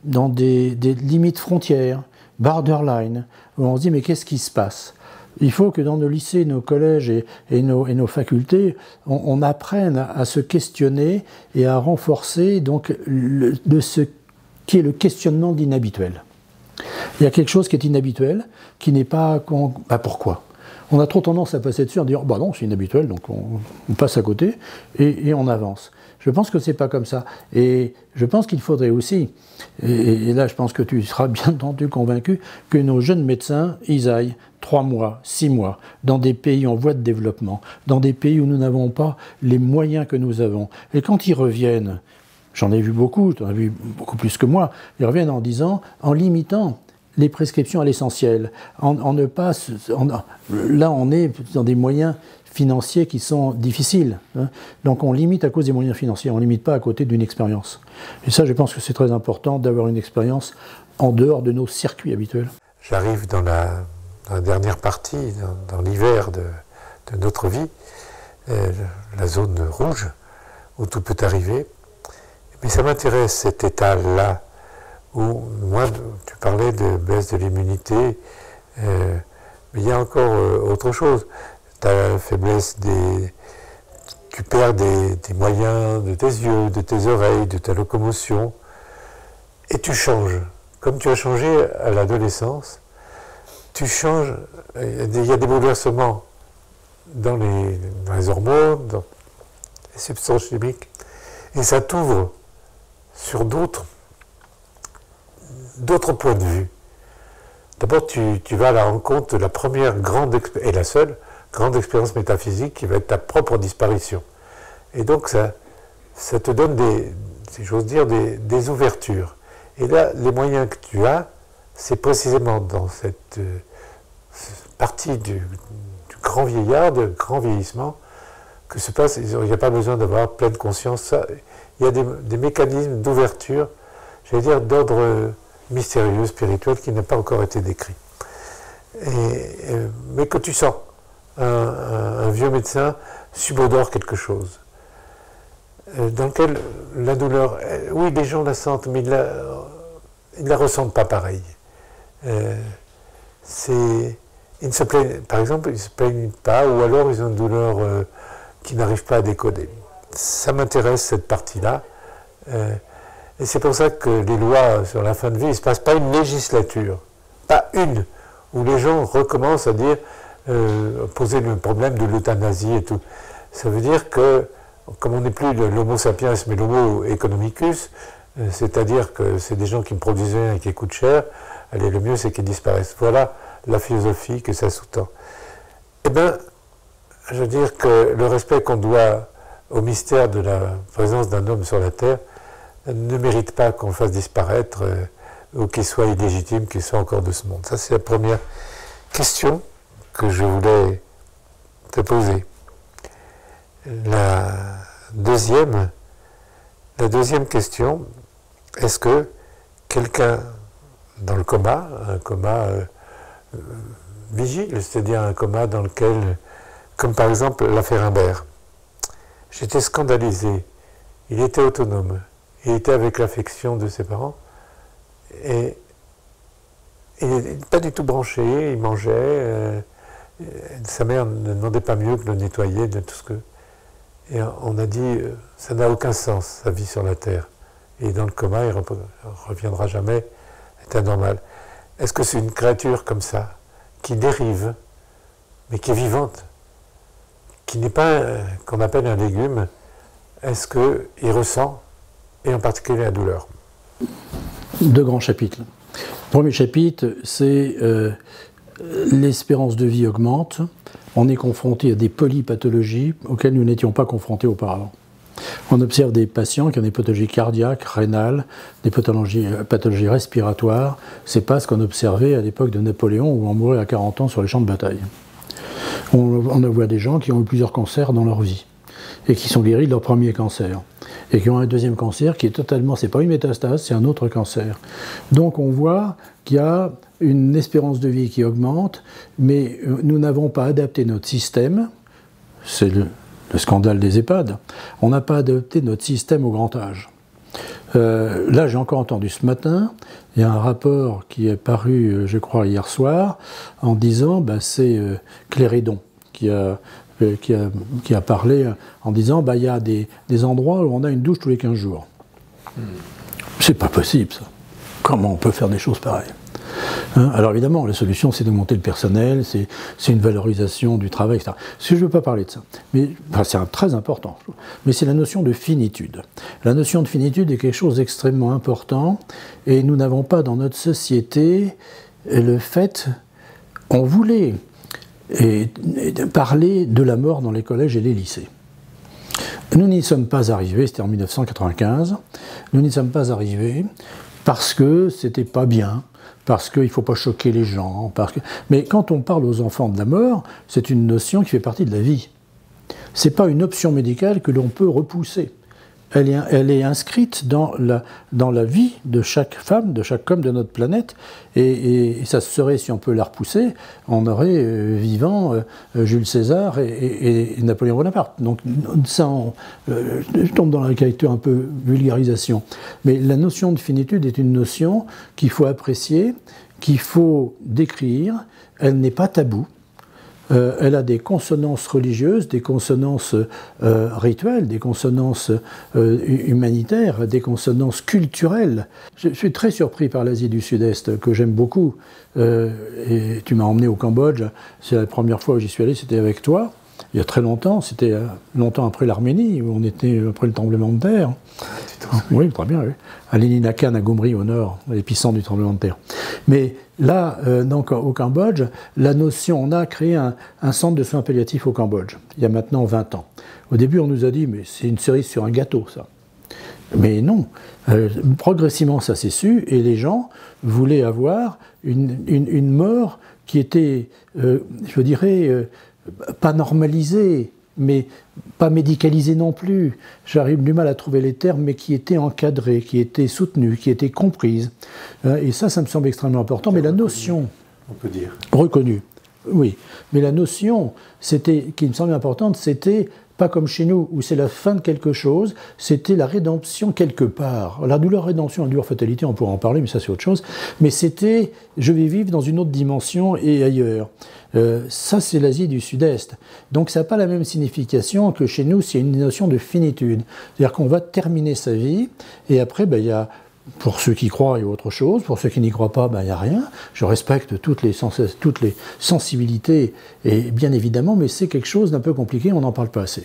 Speaker 1: limites frontières, borderline, où on se dit mais qu'est-ce qui se passe? Il faut que dans nos lycées, nos collèges et nos facultés, on apprenne à se questionner et à renforcer donc de ce qui est le questionnement de l'inhabituel. Il y a quelque chose qui est inhabituel, qui n'est pas... pourquoi ? On a trop tendance à passer dessus en disant « bah non, c'est inhabituel, donc on passe à côté et on avance ». Je pense que c'est pas comme ça. Et je pense qu'il faudrait aussi, et là je pense que tu seras bien entendu convaincu, que nos jeunes médecins, ils aillent 3 mois, 6 mois, dans des pays en voie de développement, dans des pays où nous n'avons pas les moyens que nous avons. Et quand ils reviennent, j'en ai vu beaucoup, tu en as vu beaucoup plus que moi, ils reviennent en disant, en limitant les prescriptions à l'essentiel, là on est dans des moyens financiers qui sont difficiles. Hein. Donc on limite à cause des moyens financiers, on ne limite pas à côté d'une expérience. Et ça, je pense que c'est très important d'avoir une expérience en dehors de nos circuits habituels.
Speaker 2: J'arrive dans la dernière partie, dans l'hiver de notre vie, la zone rouge, où tout peut arriver. Mais ça m'intéresse cet état-là, où, moi, tu parlais de baisse de l'immunité, mais il y a encore autre chose. Ta faiblesse tu perds des moyens de tes yeux, de tes oreilles, de ta locomotion, et tu changes. Comme tu as changé à l'adolescence, tu changes, il y a des bouleversements dans les hormones, dans les substances chimiques, et ça t'ouvre sur d'autres points de vue. D'abord, tu vas à la rencontre de la première grande, et la seule, grande expérience métaphysique qui va être ta propre disparition. Et donc ça te donne si j'ose dire, des ouvertures. Et là, les moyens que tu as, c'est précisément dans cette partie du grand vieillard, du grand vieillissement, que se passe. Il n'y a pas besoin d'avoir pleine conscience. Il y a des mécanismes d'ouverture, j'allais dire, d'ordre mystérieux, spirituel, qui n'a pas encore été décrit. Mais que tu sens. Un vieux médecin subodore quelque chose, dans lequel la douleur, oui, les gens la sentent, mais ils ne la ressentent pas pareil. Ils ne se plaignent, par exemple, ils ne se plaignent pas, ou alors ils ont une douleur qu'ils n'arrivent pas à décoder. Ça m'intéresse, cette partie-là. Et c'est pour ça que les lois sur la fin de vie, il ne se passe pas une législature, pas une, où les gens recommencent à dire poser le problème de l'euthanasie et tout. Ça veut dire que, comme on n'est plus l'homo sapiens mais l'homo economicus, c'est-à-dire que c'est des gens qui me produisent rien et qui coûtent cher, allez, le mieux c'est qu'ils disparaissent. Voilà la philosophie que ça sous-tend. Eh bien, je veux dire que le respect qu'on doit au mystère de la présence d'un homme sur la Terre ne mérite pas qu'on le fasse disparaître ou qu'il soit illégitime, qu'il soit encore de ce monde. Ça, c'est la première question que je voulais te poser. La deuxième question, est-ce que quelqu'un dans le coma, un coma vigile, c'est-à-dire un coma dans lequel, comme par exemple l'affaire Imbert, j'étais scandalisé, il était autonome, il était avec l'affection de ses parents, et il n'était pas du tout branché, il mangeait, sa mère ne demandait pas mieux que de le nettoyer, de tout ce que... Et on a dit, ça n'a aucun sens, sa vie sur la Terre. Et dans le coma, il ne reviendra jamais, c'est anormal. Est-ce que c'est une créature comme ça, qui dérive, mais qui est vivante, qui n'est pas, qu'on appelle un légume, est-ce qu'il ressent, et en particulier la douleur?
Speaker 1: 2 grands chapitres. Le premier chapitre, c'est l'espérance de vie augmente. On est confronté à des polypathologies auxquelles nous n'étions pas confrontés auparavant. On observe des patients qui ont des pathologies cardiaques, rénales, des pathologies respiratoires. Ce n'est pas ce qu'on observait à l'époque de Napoléon, où on mourait à 40 ans sur les champs de bataille. On voit des gens qui ont eu plusieurs cancers dans leur vie et qui sont guéris de leur premier cancer et qui ont un deuxième cancer qui est totalement, c'est pas une métastase, c'est un autre cancer. Donc on voit qu'il y a une espérance de vie qui augmente, mais nous n'avons pas adapté notre système, c'est le scandale des EHPAD, on n'a pas adapté notre système au grand âge. Là, j'ai encore entendu ce matin, il y a un rapport qui est paru, je crois, hier soir, en disant, c'est Cléridon qui a parlé en disant, il y a des endroits où on a une douche tous les 15 jours. C'est pas possible, ça. Comment on peut faire des choses pareilles? Alors évidemment, la solution, c'est d'augmenter le personnel, c'est une valorisation du travail, etc. Je ne veux pas parler de ça, mais c'est très important. Mais c'est la notion de finitude. La notion de finitude est quelque chose d'extrêmement important, et nous n'avons pas dans notre société le fait, on voulait parler de la mort dans les collèges et les lycées. Nous n'y sommes pas arrivés, c'était en 1995, nous n'y sommes pas arrivés parce que c'était pas bien, parce qu'il ne faut pas choquer les gens. Mais quand on parle aux enfants de la mort, c'est une notion qui fait partie de la vie. Ce n'est pas une option médicale que l'on peut repousser. Elle est inscrite dans la vie de chaque femme, de chaque homme de notre planète, et ça serait, si on peut la repousser, on aurait vivant Jules César et Napoléon Bonaparte. Donc ça, je tombe dans la caricature un peu vulgarisation. Mais la notion de finitude est une notion qu'il faut apprécier, qu'il faut décrire, elle n'est pas taboue. Elle a des consonances religieuses, des consonances rituelles, des consonances humanitaires, des consonances culturelles. Je suis très surpris par l'Asie du Sud-Est, que j'aime beaucoup. Et tu m'as emmené au Cambodge, c'est la première fois où j'y suis allé, c'était avec toi. Il y a très longtemps, c'était longtemps après l'Arménie, où on était après le tremblement de terre. Oui, très bien, oui. À Leninakan, à Gyumri, au nord, à l'épicentre du tremblement de terre. Mais là, donc, au Cambodge, la notion, on a créé un centre de soins palliatifs au Cambodge, il y a maintenant 20 ans. Au début, on nous a dit, mais c'est une cerise sur un gâteau, ça. Mais non, progressivement, ça s'est su, et les gens voulaient avoir une mort qui était, je dirais, pas normalisée, mais pas médicalisée non plus. J'arrive du mal à trouver les termes, mais qui était encadrée, qui était soutenue, qui était comprise. Et ça me semble extrêmement important. Mais la notion...
Speaker 2: On peut dire.
Speaker 1: Reconnue, oui. Mais la notion qui me semble importante, c'était pas comme chez nous, où c'est la fin de quelque chose, c'était la rédemption quelque part. La douleur rédemption, la douleur fatalité, on pourra en parler, mais ça c'est autre chose. Mais c'était, je vais vivre dans une autre dimension et ailleurs. Ça c'est l'Asie du Sud-Est. Donc ça n'a pas la même signification que chez nous, c'est une notion de finitude. C'est-à-dire qu'on va terminer sa vie, et après, il y a... Pour ceux qui croient, il y a autre chose. Pour ceux qui n'y croient pas, il n'y a rien. Je respecte toutes les sensibilités, et bien évidemment, mais c'est quelque chose d'un peu compliqué, on n'en parle pas assez.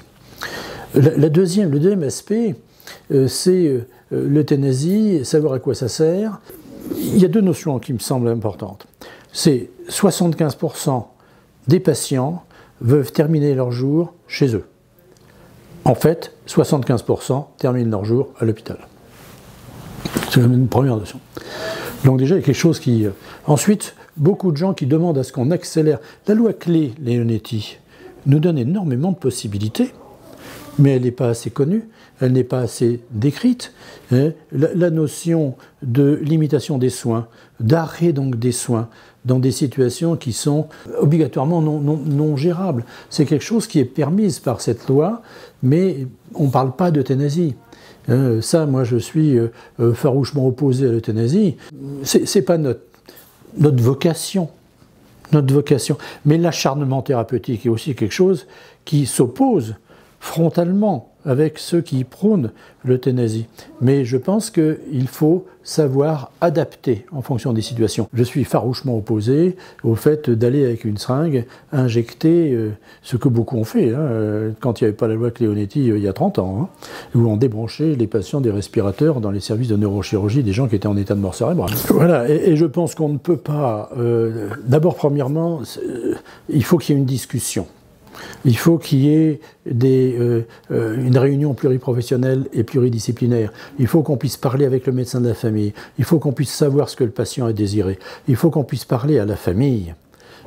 Speaker 1: Le deuxième aspect, c'est l'euthanasie, savoir à quoi ça sert. Il y a deux notions qui me semblent importantes. C'est 75% des patients veulent terminer leur jour chez eux. En fait, 75% terminent leur jour à l'hôpital. C'est une première notion. Donc déjà, il y a quelque chose qui... Ensuite, beaucoup de gens qui demandent à ce qu'on accélère. La loi Clay-Leonetti nous donne énormément de possibilités, mais elle n'est pas assez connue, elle n'est pas assez décrite. La notion de limitation des soins, d'arrêt donc des soins, dans des situations qui sont obligatoirement non gérables. C'est quelque chose qui est permise par cette loi, mais on ne parle pas d'euthanasie. Ça, moi, je suis farouchement opposé à l'euthanasie. C'est pas notre vocation. Notre vocation. Mais l'acharnement thérapeutique est aussi quelque chose qui s'oppose frontalement avec ceux qui prônent l'euthanasie. Mais je pense qu'il faut savoir adapter en fonction des situations. Je suis farouchement opposé au fait d'aller avec une seringue injecter ce que beaucoup ont fait, quand il n'y avait pas la loi Leonetti il y a 30 ans, où on débranchait les patients des respirateurs dans les services de neurochirurgie, des gens qui étaient en état de mort cérébrale. Voilà, et je pense qu'on ne peut pas... D'abord, premièrement, il faut qu'il y ait une discussion. Il faut qu'il y ait une réunion pluriprofessionnelle et pluridisciplinaire. Il faut qu'on puisse parler avec le médecin de la famille. Il faut qu'on puisse savoir ce que le patient a désiré. Il faut qu'on puisse parler à la famille.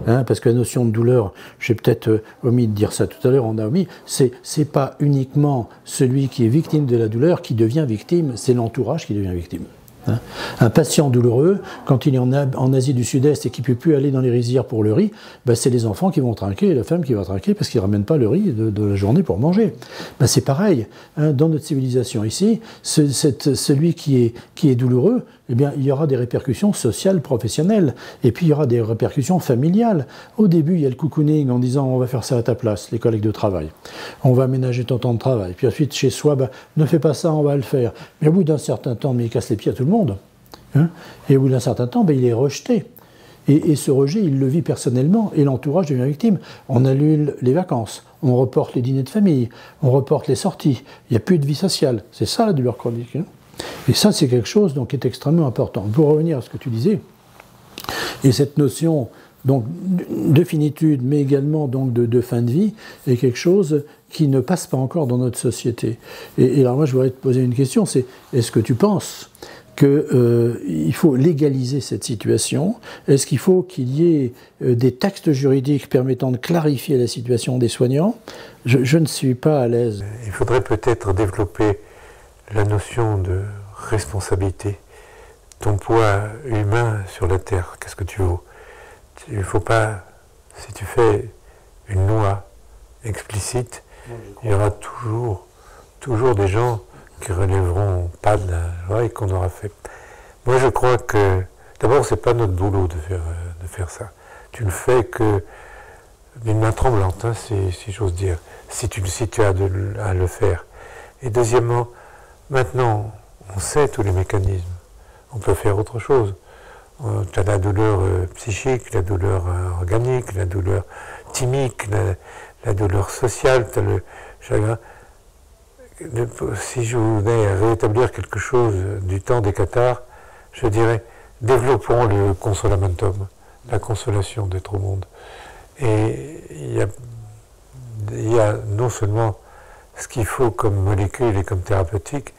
Speaker 1: Parce que la notion de douleur, j'ai peut-être omis de dire ça tout à l'heure, on a omis, c'est pas uniquement celui qui est victime de la douleur qui devient victime, c'est l'entourage qui devient victime. Hein. Un patient douloureux, quand il est en Asie du Sud-Est et qu'il ne peut plus aller dans les rizières pour le riz, ben c'est les enfants qui vont trinquer et la femme qui va trinquer parce qu'ils ne ramènent pas le riz de la journée pour manger. Ben c'est pareil, hein, dans notre civilisation ici, celui qui est douloureux, eh bien, il y aura des répercussions sociales, professionnelles, et puis il y aura des répercussions familiales. Au début, il y a le cocooning en disant on va faire ça à ta place, les collègues de travail. On va aménager ton temps de travail. Puis ensuite, chez soi, ben, ne fais pas ça, on va le faire. Mais au bout d'un certain temps, mais il casse les pieds à tout le monde. Hein, et au bout d'un certain temps, ben, il est rejeté. Et ce rejet, il le vit personnellement, et l'entourage devient victime. On annule les vacances, on reporte les dîners de famille, on reporte les sorties. Il n'y a plus de vie sociale. C'est ça la douleur chronique. Hein. Et ça, c'est quelque chose donc, qui est extrêmement important. Pour revenir à ce que tu disais, et cette notion donc, de finitude, mais également donc, de fin de vie, est quelque chose qui ne passe pas encore dans notre société. Et alors moi, je voudrais te poser une question, c'est est-ce que tu penses qu'il faut légaliser cette situation? Est-ce qu'il faut qu'il y ait des textes juridiques permettant de clarifier la situation des soignants? Je ne suis pas à l'aise.
Speaker 2: Il faudrait peut-être développer la notion de responsabilité. Ton poids humain sur la Terre, qu'est-ce que tu vaux? Il ne faut pas, si tu fais une loi explicite, il y aura toujours des gens qui relèveront pas de la loi et qu'on aura fait. Moi, je crois que, d'abord, c'est pas notre boulot de faire ça. Tu le fais que d'une main tremblante, hein, si j'ose dire, si tu as à le faire. Et deuxièmement, maintenant, on sait tous les mécanismes. On peut faire autre chose. Tu as la douleur psychique, la douleur organique, la douleur thymique, la douleur sociale, tu as le chagrin. Si je voulais rétablir quelque chose du temps des cathares, je dirais, développons le consolamentum, la consolation d'être au monde. Et il y a non seulement ce qu'il faut comme molécule et comme thérapeutique,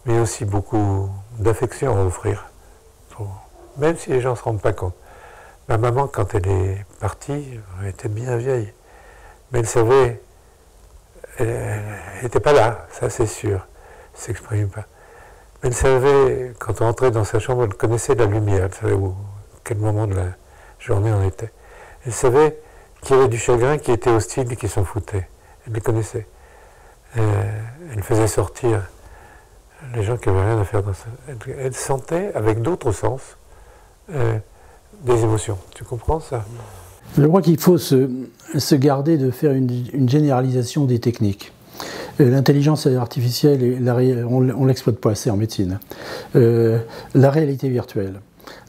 Speaker 2: mais aussi beaucoup d'affection à offrir, même si les gens ne se rendent pas compte. Ma maman, quand elle est partie, elle était bien vieille, mais elle savait, elle n'était pas là, ça c'est sûr, elle ne s'exprime pas. Mais elle savait, quand on rentrait dans sa chambre, elle connaissait la lumière, elle savait quel moment de la journée on était. Elle savait qu'il y avait du chagrin qui était hostile et qui s'en foutait. Elle le connaissait. Elle faisait sortir les gens qui n'avaient rien à faire dans ça. Elle sentait, avec d'autres sens, des émotions. Tu comprends ça?
Speaker 1: Je crois qu'il faut se garder de faire une généralisation des techniques. L'intelligence artificielle, on ne l'exploite pas assez en médecine. La réalité virtuelle,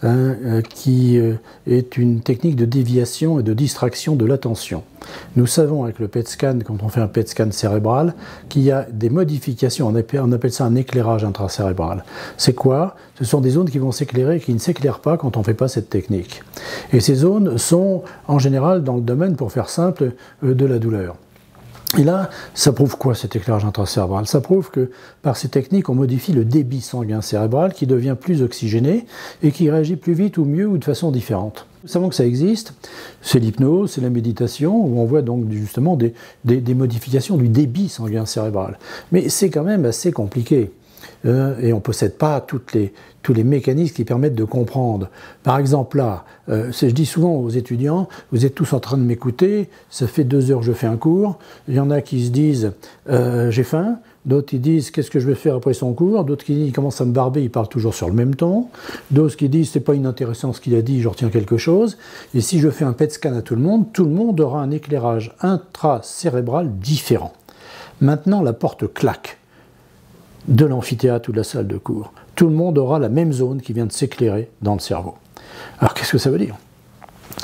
Speaker 1: hein, qui est une technique de déviation et de distraction de l'attention. Nous savons avec le PET scan, quand on fait un PET scan cérébral, qu'il y a des modifications, on appelle ça un éclairage intracérébral. C'est quoi? Ce sont des zones qui vont s'éclairer et qui ne s'éclairent pas quand on ne fait pas cette technique. Et ces zones sont en général dans le domaine, pour faire simple, de la douleur. Et là, ça prouve quoi cet éclairage intracérébral? Ça prouve que par ces techniques, on modifie le débit sanguin cérébral qui devient plus oxygéné et qui réagit plus vite ou mieux ou de façon différente. Nous savons que ça existe, c'est l'hypnose, c'est la méditation, où on voit donc justement des modifications du débit sanguin cérébral. Mais c'est quand même assez compliqué. Et on ne possède pas tous les mécanismes qui permettent de comprendre. Par exemple là, je dis souvent aux étudiants, vous êtes tous en train de m'écouter, ça fait 2 heures que je fais un cours, il y en a qui se disent j'ai faim, d'autres ils disent qu'est-ce que je vais faire après son cours, d'autres qui disent ils commencent à me barber, ils parlent toujours sur le même ton, d'autres qui disent c'est pas inintéressant ce qu'il a dit, je retiens quelque chose, et si je fais un PET scan à tout le monde aura un éclairage intracérébral différent. Maintenant la porte claque de l'amphithéâtre ou de la salle de cours. Tout le monde aura la même zone qui vient de s'éclairer dans le cerveau. Alors qu'est-ce que ça veut dire?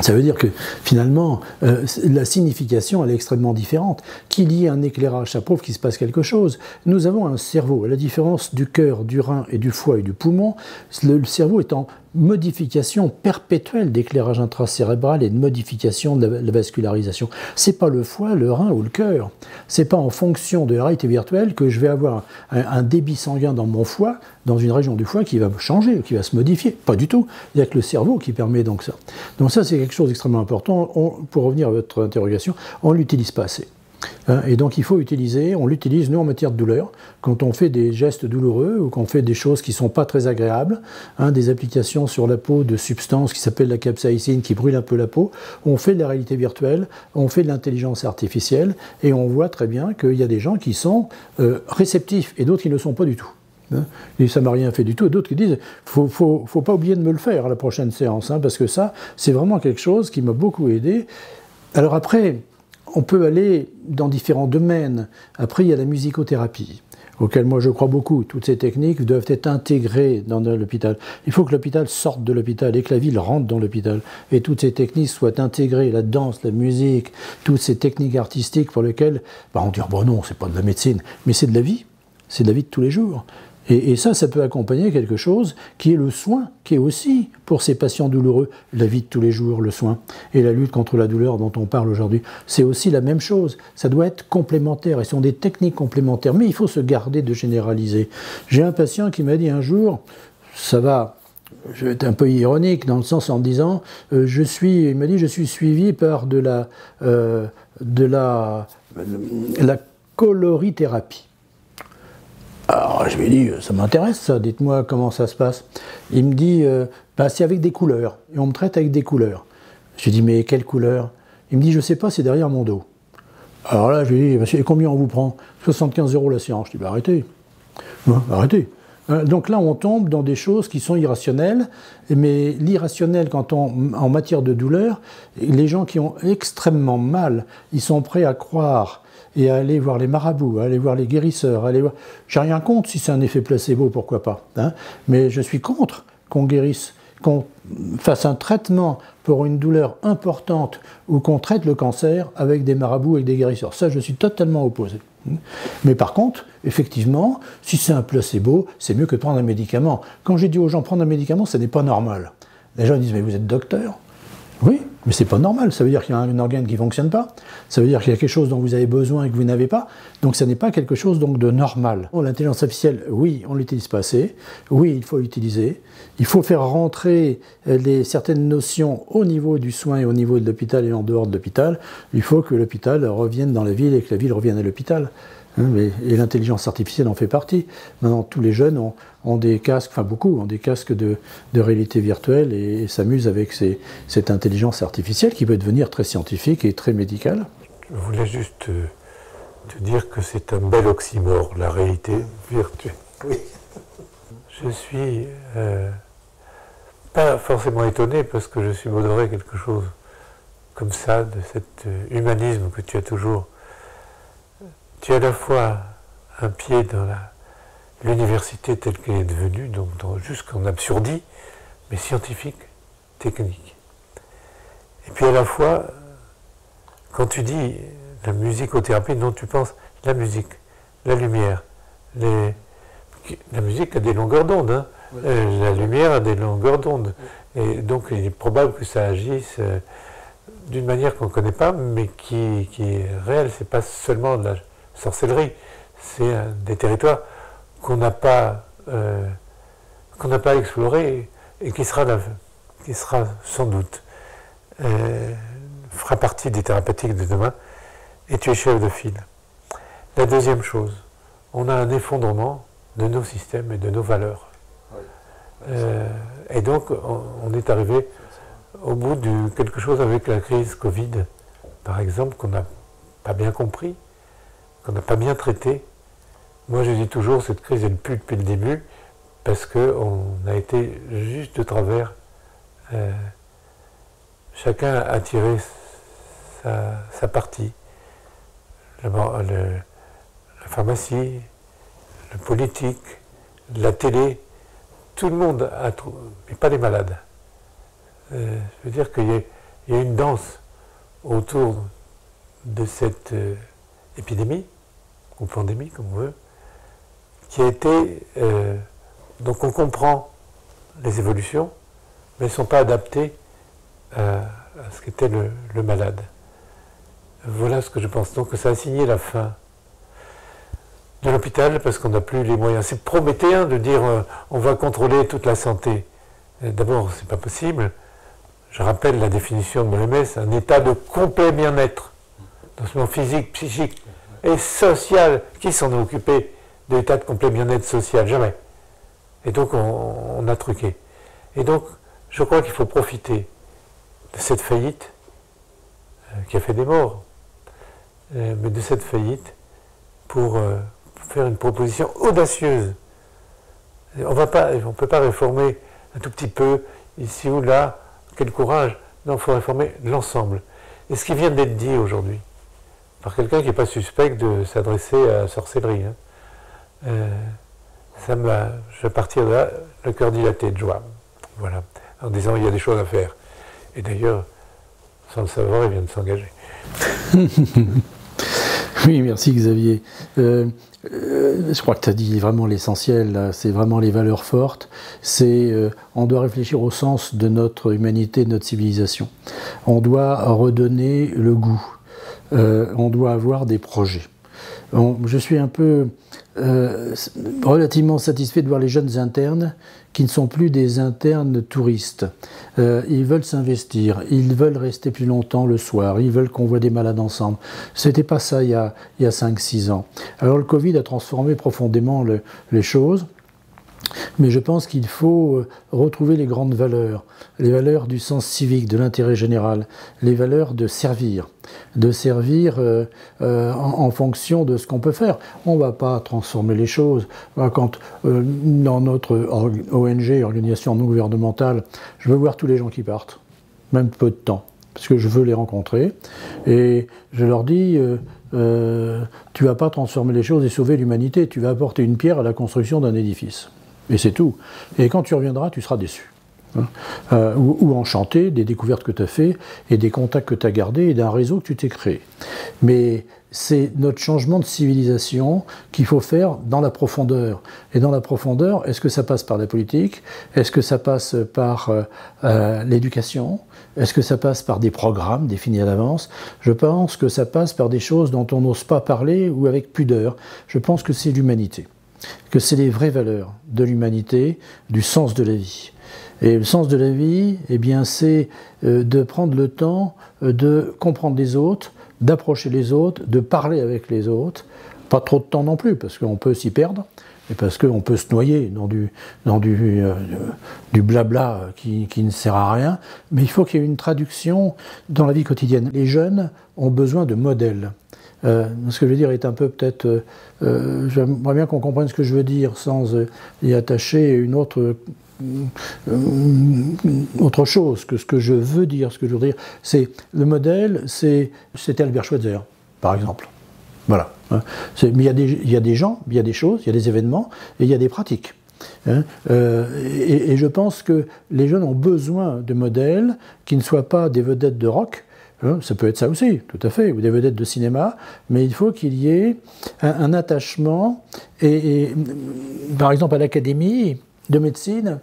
Speaker 1: Ça veut dire que finalement, la signification elle est extrêmement différente. Qu'il y ait un éclairage, ça prouve qu'il se passe quelque chose. Nous avons un cerveau, à la différence du cœur, du rein et du foie et du poumon, le cerveau est en modification perpétuelle d'éclairage intracérébral et de modification de la vascularisation. C'est pas le foie, le rein ou le cœur. C'est pas en fonction de la réalité virtuelle que je vais avoir un débit sanguin dans mon foie, dans une région du foie qui va changer, qui va se modifier. Pas du tout. Il n'y a que le cerveau qui permet donc ça. Donc ça, c'est quelque chose d'extrêmement important. Pour revenir à votre interrogation, on ne l'utilise pas assez. Et donc il faut utiliser, on l'utilise nous en matière de douleur, quand on fait des gestes douloureux ou qu'on fait des choses qui ne sont pas très agréables, des applications sur la peau de substances qui s'appellent la capsaïcine qui brûle un peu la peau, on fait de la réalité virtuelle, on fait de l'intelligence artificielle et on voit très bien qu'il y a des gens qui sont réceptifs et d'autres qui ne le sont pas du tout. Et ça m'a rien fait du tout, et d'autres qui disent faut pas oublier de me le faire à la prochaine séance, parce que ça c'est vraiment quelque chose qui m'a beaucoup aidé. Alors après, on peut aller dans différents domaines. Après, il y a la musicothérapie, auquel moi je crois beaucoup. Toutes ces techniques doivent être intégrées dans l'hôpital. Il faut que l'hôpital sorte de l'hôpital et que la ville rentre dans l'hôpital. Et toutes ces techniques soient intégrées, la danse, la musique, toutes ces techniques artistiques pour lesquelles on dit bon non, c'est pas de la médecine, mais c'est de la vie. C'est de la vie de tous les jours. Et ça peut accompagner quelque chose qui est le soin, qui est aussi, pour ces patients douloureux, la vie de tous les jours, le soin. Et la lutte contre la douleur dont on parle aujourd'hui, c'est aussi la même chose. Ça doit être complémentaire, et ce sont des techniques complémentaires. Mais il faut se garder de généraliser. J'ai un patient qui m'a dit un jour, ça va, je vais être un peu ironique dans le sens en me disant, il m'a dit, je suis suivi par de la colorithérapie. Alors je lui ai dit, ça m'intéresse ça, dites-moi comment ça se passe. Il me dit, c'est avec des couleurs, et on me traite avec des couleurs. Je lui ai dit, mais quelles couleurs? Il me dit, je sais pas, c'est derrière mon dos. Alors là, je lui ai dit, monsieur, et combien on vous prend? 75 € la séance. Je lui ai dit, arrêtez. Arrêtez. Donc là, on tombe dans des choses qui sont irrationnelles, mais l'irrationnel, en matière de douleur, les gens qui ont extrêmement mal, ils sont prêts à croire et à aller voir les marabouts, à aller voir les guérisseurs, J'ai rien contre si c'est un effet placebo, pourquoi pas. Mais je suis contre qu'on guérisse, qu'on fasse un traitement pour une douleur importante ou qu'on traite le cancer avec des marabouts, avec des guérisseurs. Ça, je suis totalement opposé. Mais par contre, effectivement, si c'est un placebo, c'est mieux que de prendre un médicament. Quand j'ai dit aux gens prendre un médicament, ce n'est pas normal. Les gens disent, mais vous êtes docteur? Oui, mais c'est pas normal, ça veut dire qu'il y a un organe qui ne fonctionne pas, ça veut dire qu'il y a quelque chose dont vous avez besoin et que vous n'avez pas, donc ça n'est pas quelque chose donc de normal. L'intelligence artificielle, oui, on ne l'utilise pas assez, oui, il faut l'utiliser, il faut faire rentrer certaines notions au niveau du soin et au niveau de l'hôpital et en dehors de l'hôpital, il faut que l'hôpital revienne dans la ville et que la ville revienne à l'hôpital. Et l'intelligence artificielle en fait partie. Maintenant, tous les jeunes ont des casques, enfin beaucoup, ont des casques de réalité virtuelle et s'amusent avec cette intelligence artificielle qui peut devenir très scientifique et très médicale.
Speaker 2: Je voulais juste te dire que c'est un bel oxymore, la réalité virtuelle. Oui. Je suis pas forcément étonné parce que je suis modéré quelque chose comme ça, de cet humanisme que tu as toujours. Tu as à la fois un pied dans l'université telle qu'elle est devenue, donc jusqu'en absurdie, mais scientifique, technique. Et puis à la fois, quand tu dis la musicothérapie, non, tu penses la musique, la lumière. La musique a des longueurs d'onde, Oui. La lumière a des longueurs d'onde. Oui. Et donc il est probable que ça agisse d'une manière qu'on ne connaît pas, mais qui est réelle. C'est pas seulement de la sorcellerie, c'est des territoires qu'on n'a pas explorés et qui sera sans doute fera partie des thérapeutiques de demain. Et tu es chef de file. La deuxième chose, on a un effondrement de nos systèmes et de nos valeurs. Oui. Et donc on est arrivé au bout de quelque chose avec la crise Covid, par exemple, qu'on n'a pas bien compris, qu'on n'a pas bien traité. Moi, je dis toujours, cette crise, elle pue depuis le début, parce qu'on a été juste de travers. Chacun a tiré sa partie. La pharmacie, le politique, la télé, tout le monde a trouvé, mais pas les malades. Je veux dire qu'il y a une danse autour de cette épidémie, ou pandémie, comme on veut, qui a été... donc on comprend les évolutions, mais elles ne sont pas adaptées à ce qu'était le malade. Voilà ce que je pense. Donc ça a signé la fin de l'hôpital, parce qu'on n'a plus les moyens. C'est prométhéen de dire on va contrôler toute la santé. D'abord, ce n'est pas possible. Je rappelle la définition de l'OMS, un état de complet bien-être. dans ce monde physique, psychique et social. Qui s'en est occupé de l'état de complet bien-être social? Jamais. Et donc on a truqué. Et donc je crois qu'il faut profiter de cette faillite qui a fait des morts, mais de cette faillite pour faire une proposition audacieuse. On ne peut pas réformer un tout petit peu, ici ou là, quel courage. Non, il faut réformer l'ensemble. Et ce qui vient d'être dit aujourd'hui, par quelqu'un qui n'est pas suspect de s'adresser à la sorcellerie, je vais partir de là, le cœur dilaté de joie. Voilà, en disant il y a des choses à faire. Et d'ailleurs, sans le savoir, il vient de s'engager.
Speaker 1: Oui, merci Xavier. Je crois que tu as dit vraiment l'essentiel, c'est vraiment les valeurs fortes. On doit réfléchir au sens de notre humanité, de notre civilisation. On doit redonner le goût. On doit avoir des projets. Je suis un peu relativement satisfait de voir les jeunes internes qui ne sont plus des internes touristes. Ils veulent s'investir, ils veulent rester plus longtemps le soir, ils veulent qu'on voit des malades ensemble. C'était pas ça il y a 5-6 ans. Alors le Covid a transformé profondément les choses. Mais je pense qu'il faut retrouver les grandes valeurs, les valeurs du sens civique, de l'intérêt général, les valeurs de servir en fonction de ce qu'on peut faire. On ne va pas transformer les choses. Quand dans notre ONG, organisation non gouvernementale, je veux voir tous les gens qui partent, même peu de temps, parce que je veux les rencontrer, et je leur dis tu ne vas pas transformer les choses et sauver l'humanité, tu vas apporter une pierre à la construction d'un édifice. Et c'est tout. Et quand tu reviendras, tu seras déçu. Ou enchanté des découvertes que tu as faites et des contacts que tu as gardés et d'un réseau que tu t'es créé. Mais c'est notre changement de civilisation qu'il faut faire dans la profondeur. Et dans la profondeur, est-ce que ça passe par la politique? Est-ce que ça passe par l'éducation? Est-ce que ça passe par des programmes définis à l'avance? Je pense que ça passe par des choses dont on n'ose pas parler ou avec pudeur. Je pense que c'est l'humanité. Que c'est les vraies valeurs de l'humanité, du sens de la vie. Et le sens de la vie, eh bien, c'est de prendre le temps de comprendre les autres, d'approcher les autres, de parler avec les autres. Pas trop de temps non plus, parce qu'on peut s'y perdre, et parce qu'on peut se noyer dans du blabla qui ne sert à rien. Mais il faut qu'il y ait une traduction dans la vie quotidienne. Les jeunes ont besoin de modèles. Ce que je veux dire est un peu peut-être... j'aimerais bien qu'on comprenne ce que je veux dire sans y attacher une autre chose que ce que je veux dire. Ce que je veux dire, c'est le modèle, c'était Albert Schweitzer, par exemple. Voilà. Mais il y a des gens, il y a des choses, il y a des événements, et il y a des pratiques. Et je pense que les jeunes ont besoin de modèles qui ne soient pas des vedettes de rock. Ça peut être ça aussi, tout à fait, ou des vedettes de cinéma, mais il faut qu'il y ait un attachement. Et par exemple, à l'Académie de médecine,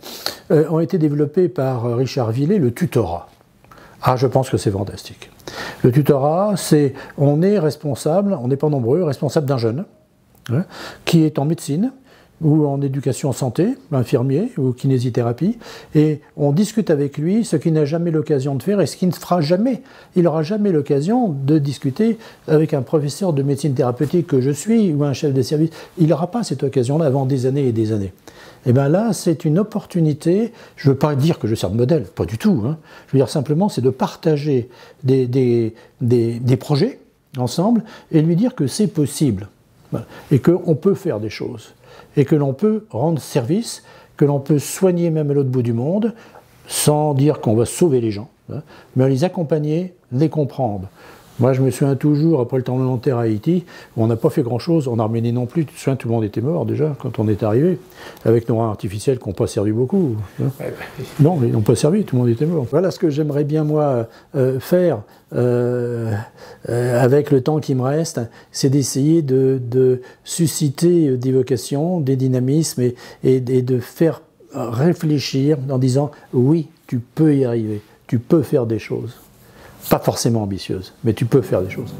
Speaker 1: ont été développés par Richard Villet le tutorat. Ah, je pense que c'est fantastique. Le tutorat, c'est on est responsable, on n'est pas nombreux, responsable d'un jeune qui est en médecine, ou en éducation santé, infirmier ou kinésithérapie, et on discute avec lui ce qu'il n'a jamais l'occasion de faire et ce qu'il ne fera jamais. Il n'aura jamais l'occasion de discuter avec un professeur de médecine thérapeutique que je suis ou un chef de service. Il n'aura pas cette occasion-là avant des années et des années. Et bien là, c'est une opportunité, je ne veux pas dire que je sers de modèle, pas du tout, hein. Je veux dire simplement, c'est de partager des projets ensemble et lui dire que c'est possible, voilà, et qu'on peut faire des choses. Et que l'on peut rendre service, que l'on peut soigner même à l'autre bout du monde, sans dire qu'on va sauver les gens, hein, mais les accompagner, les comprendre. Moi, je me souviens toujours, après le tremblement de terre à Haïti, où on n'a pas fait grand-chose, en Arménie non plus, tu te souviens, tout le monde était mort déjà, quand on est arrivé, avec nos reins artificiels qui n'ont pas servi beaucoup. Hein. Non, ils n'ont pas servi, tout le monde était mort. Voilà ce que j'aimerais bien, moi, faire avec le temps qui me reste, c'est d'essayer de susciter des vocations, des dynamismes, et de faire réfléchir en disant « oui, tu peux y arriver, tu peux faire des choses ». Pas forcément ambitieuse, mais tu peux faire des choses.